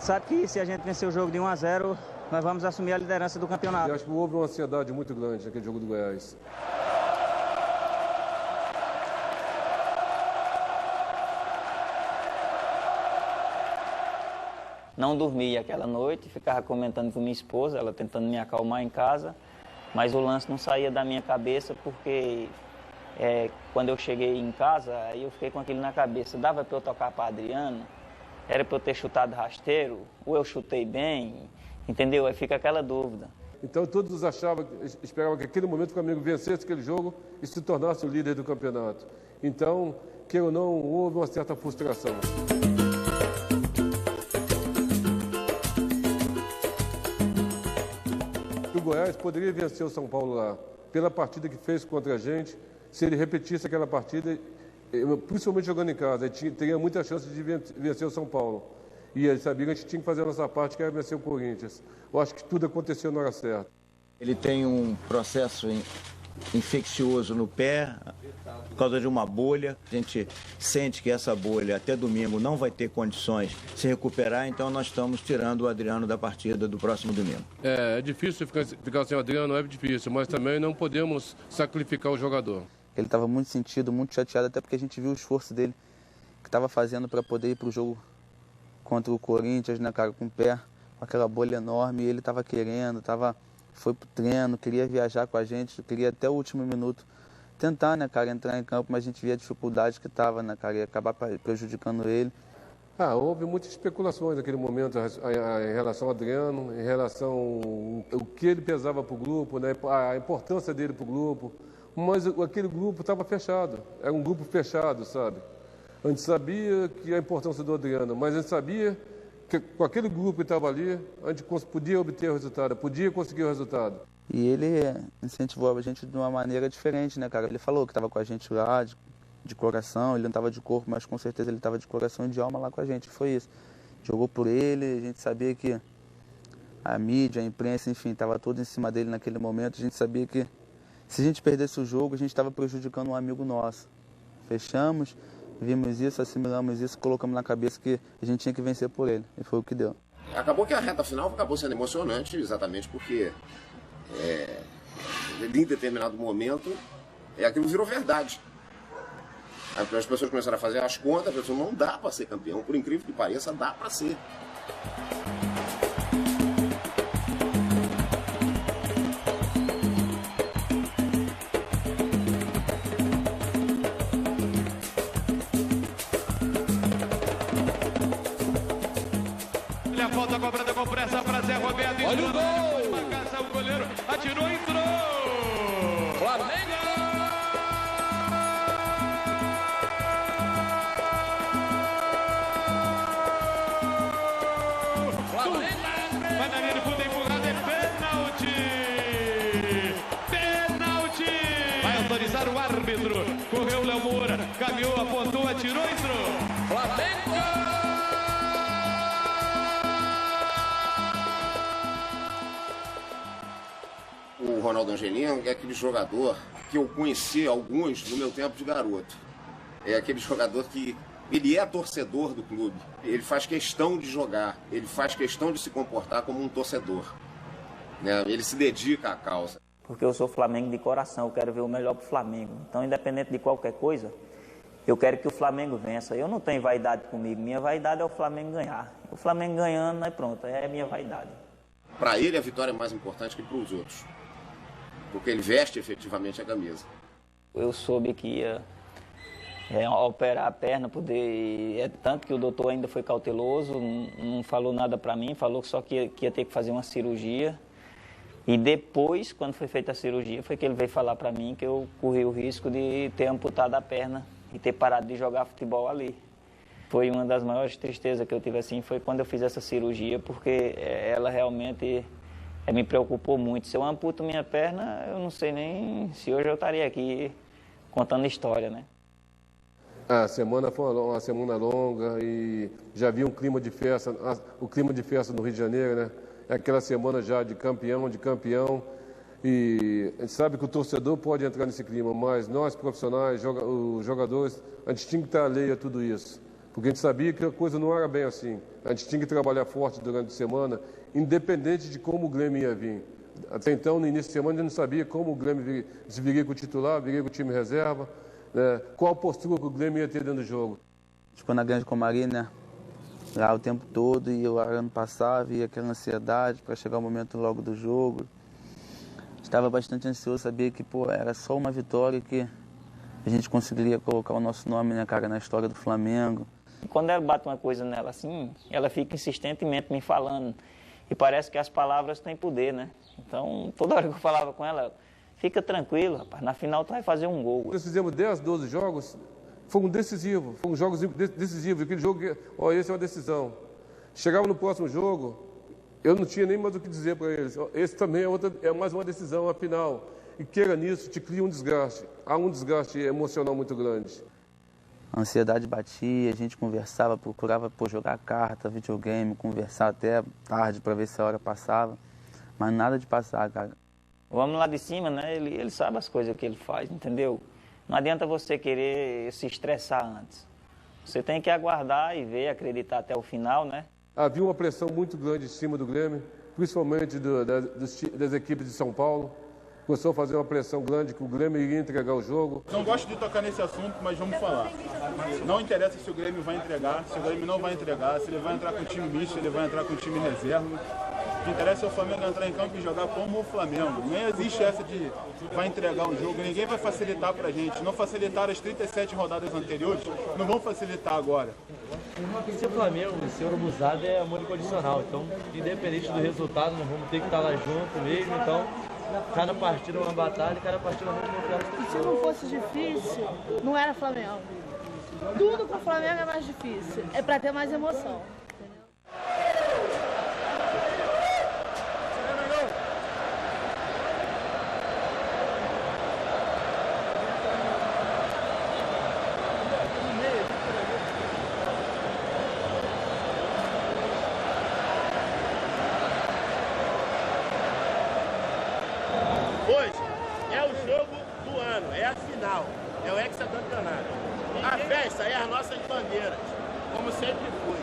Sabe que se a gente vencer o jogo de 1 a 0, nós vamos assumir a liderança do campeonato. Eu acho que houve uma ansiedade muito grande naquele jogo do Goiás. Não dormia aquela noite, ficava comentando com minha esposa, ela tentando me acalmar em casa, mas o lance não saía da minha cabeça porque quando eu cheguei em casa, aí eu fiquei com aquilo na cabeça. Dava para eu tocar para Adriano? Era para eu ter chutado rasteiro? Ou eu chutei bem? Entendeu? Aí fica aquela dúvida. Então todos esperavam que naquele momento o Flamengo vencesse aquele jogo e se tornasse o líder do campeonato. Então, queira ou não, houve uma certa frustração. O Goiás poderia vencer o São Paulo lá, pela partida que fez contra a gente. Se ele repetisse aquela partida, principalmente jogando em casa, ele teria muita chance de vencer o São Paulo. E ele sabia que a gente tinha que fazer a nossa parte, que era vencer o Corinthians. Eu acho que tudo aconteceu na hora certa. Ele tem um processo infeccioso no pé, por causa de uma bolha. A gente sente que essa bolha até domingo não vai ter condições de se recuperar, então nós estamos tirando o Adriano da partida do próximo domingo. É difícil ficar sem o Adriano, é difícil, mas também não podemos sacrificar o jogador. Ele estava muito sentido, muito chateado, até porque a gente viu o esforço dele que estava fazendo para poder ir para o jogo contra o Corinthians, né, cara, com o pé, com aquela bolha enorme, e ele estava querendo, foi pro treino, queria viajar com a gente, queria até o último minuto tentar, né, cara, entrar em campo, mas a gente via a dificuldade que estava, né, cara, ia acabar prejudicando ele. Houve muitas especulações naquele momento em relação ao Adriano, em relação ao que ele pesava para o grupo, né, a importância dele para o grupo. Mas aquele grupo estava fechado, era um grupo fechado, sabe? A gente sabia que a importância do Adriano, mas a gente sabia que com aquele grupo que estava ali, a gente podia obter o resultado, podia conseguir o resultado. E ele incentivou a gente de uma maneira diferente, né, cara? Ele falou que estava com a gente lá, de coração, ele não estava de corpo, mas com certeza ele estava de coração e de alma lá com a gente, foi isso. Jogou por ele, a gente sabia que a mídia, a imprensa, enfim, estava toda em cima dele naquele momento, a gente sabia que se a gente perdesse o jogo, a gente estava prejudicando um amigo nosso. Fechamos, vimos isso, assimilamos isso, colocamos na cabeça que a gente tinha que vencer por ele. E foi o que deu. Acabou que a reta final acabou sendo emocionante, exatamente porque em determinado momento aquilo virou verdade. As pessoas começaram a fazer as contas, a pessoa não dá para ser campeão, por incrível que pareça, dá para ser. A falta cobrada com pressa para Zé Roberto. Olha o gol! Marcação, o goleiro atirou e entrou! Flamengo! Vai na linha de fundo, empurrado, é pênalti! Pênalti! Vai autorizar o árbitro. Correu o Léo Moura, caminhou, apontou, atirou e entrou! Flamengo! O Ronaldo Angelino é aquele jogador que eu conheci alguns no meu tempo de garoto. É aquele jogador que ele é torcedor do clube. Ele faz questão de jogar, ele faz questão de se comportar como um torcedor. Né? Ele se dedica à causa. Porque eu sou Flamengo de coração, eu quero ver o melhor para o Flamengo. Então, independente de qualquer coisa, eu quero que o Flamengo vença. Eu não tenho vaidade comigo, minha vaidade é o Flamengo ganhar. O Flamengo ganhando, aí pronto, é a minha vaidade. Para ele, a vitória é mais importante que para os outros. Porque ele veste efetivamente a camisa. Eu soube que ia operar a perna, poder... tanto que o doutor ainda foi cauteloso, não falou nada para mim, falou só que ia ter que fazer uma cirurgia. E depois, quando foi feita a cirurgia, foi que ele veio falar para mim que eu corri o risco de ter amputado a perna e ter parado de jogar futebol ali. Foi uma das maiores tristezas que eu tive assim, foi quando eu fiz essa cirurgia, porque ela realmente me preocupou muito. Se eu amputo minha perna, eu não sei nem se hoje eu estaria aqui contando história, né? A semana foi uma semana longa e já havia um clima de festa, o clima de festa no Rio de Janeiro, né? É aquela semana já de campeão. E a gente sabe que o torcedor pode entrar nesse clima, mas nós profissionais, os jogadores, a gente tinha que estar alheio a tudo isso. Porque a gente sabia que a coisa não era bem assim. A gente tinha que trabalhar forte durante a semana, independente de como o Grêmio ia vir. Até então, no início de semana, a gente não sabia como o Grêmio viria com o titular, viria com o time reserva, né? Qual a postura que o Grêmio ia ter dentro do jogo. Tipo, na Grande Comari, né? Lá o tempo todo, e o ano passava, e aquela ansiedade para chegar o momento logo do jogo. Estava bastante ansioso, sabia que, pô, era só uma vitória que a gente conseguiria colocar o nosso nome, né, cara, na história do Flamengo. Quando ela bate uma coisa nela assim, ela fica insistentemente me falando. E parece que as palavras têm poder, né? Então, toda hora que eu falava com ela, fica tranquilo, rapaz, na final tu vai fazer um gol. Nós fizemos 10, 12 jogos, foram decisivos, foram jogos decisivos. Aquele jogo, ó, esse é uma decisão. Chegava no próximo jogo, eu não tinha nem mais o que dizer para eles. Esse também é mais uma decisão, afinal. E queira nisso, te cria um desgaste. Há um desgaste emocional muito grande. A ansiedade batia, a gente conversava, procurava jogar carta, videogame, conversar até tarde para ver se a hora passava. Mas nada de passar, cara. O homem lá de cima, né, ele sabe as coisas que ele faz, entendeu? Não adianta você querer se estressar antes. Você tem que aguardar e ver, acreditar até o final, né? Havia uma pressão muito grande em cima do Grêmio, principalmente das equipes de São Paulo. Começou a fazer uma pressão grande que o Grêmio iria entregar o jogo. Não gosto de tocar nesse assunto, mas vamos falar. Não interessa se o Grêmio vai entregar, se o Grêmio não vai entregar, se ele vai entrar com o time misto, se ele vai entrar com o time reserva. O que interessa é o Flamengo entrar em campo e jogar como o Flamengo. Nem existe essa de vai entregar o jogo, ninguém vai facilitar pra gente. Não facilitaram as 37 rodadas anteriores, não vão facilitar agora. Se o Flamengo, o senhor Musada é amor incondicional, então independente do resultado, nós vamos ter que estar lá junto mesmo, então cada partida é uma batalha, cada partida vamos mostrar. E se não fosse difícil, não era Flamengo. Tudo com o Flamengo é mais difícil, é pra ter mais emoção. Hoje é o jogo do ano, é a final, é o hexacampeonato. A festa é as nossas bandeiras, como sempre foi.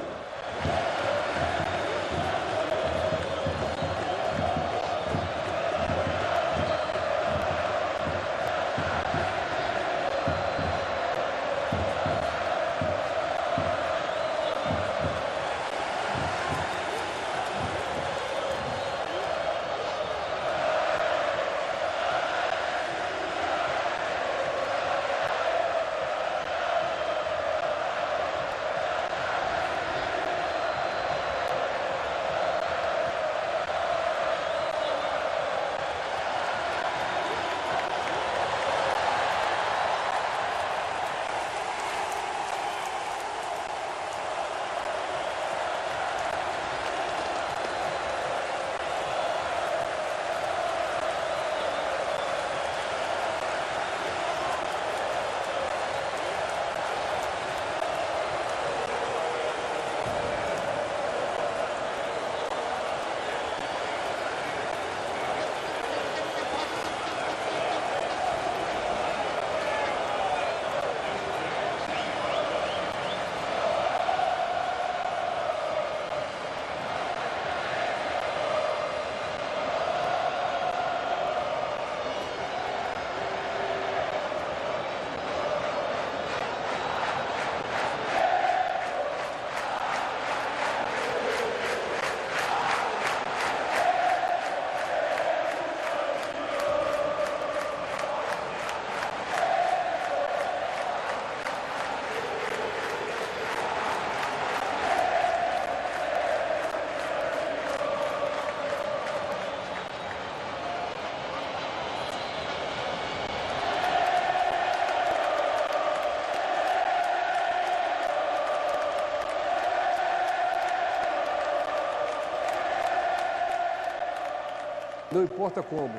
Não importa como,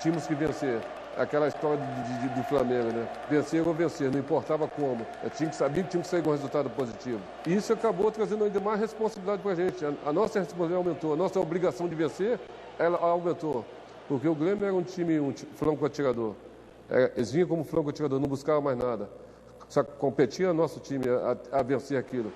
tínhamos que vencer. Aquela história do Flamengo, né? Vencer ou vencer, não importava como. Tinha que saber que tinha que sair com um resultado positivo. E isso acabou trazendo ainda mais responsabilidade para a gente. A nossa responsabilidade aumentou, a nossa obrigação de vencer, ela aumentou. Porque o Grêmio era um flanco atirador. Eles vinham como flanco atirador, não buscavam mais nada. Só competia nosso time a vencer aquilo.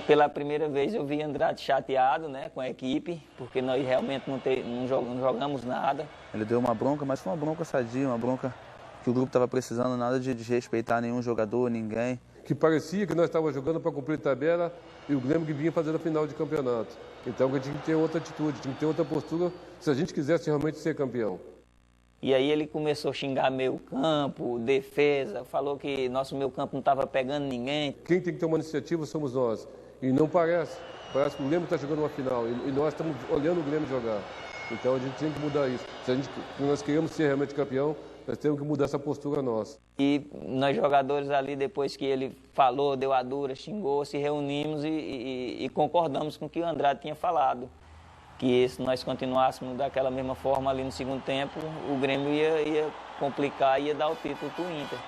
Pela primeira vez eu vi Andrade chateado, né, com a equipe, porque nós realmente não jogamos nada. Ele deu uma bronca, mas foi uma bronca sadia, uma bronca que o grupo estava precisando, nada de desrespeitar nenhum jogador, ninguém. Que parecia que nós estávamos jogando para cumprir tabela e o Grêmio que vinha fazendo a final de campeonato. Então a gente tinha que ter outra atitude, tinha que ter outra postura se a gente quisesse realmente ser campeão. E aí ele começou a xingar meio campo, defesa, falou que nosso meio campo não estava pegando ninguém. Quem tem que ter uma iniciativa somos nós. E não parece que o Grêmio está jogando uma final e nós estamos olhando o Grêmio jogar. Então a gente tem que mudar isso. Se nós queremos ser realmente campeão, nós temos que mudar essa postura nossa. E nós jogadores ali, depois que ele falou, deu a dura, xingou, se reunimos e concordamos com o que o Andrade tinha falado. Que se nós continuássemos daquela mesma forma ali no segundo tempo, o Grêmio ia complicar e ia dar o título para o Inter.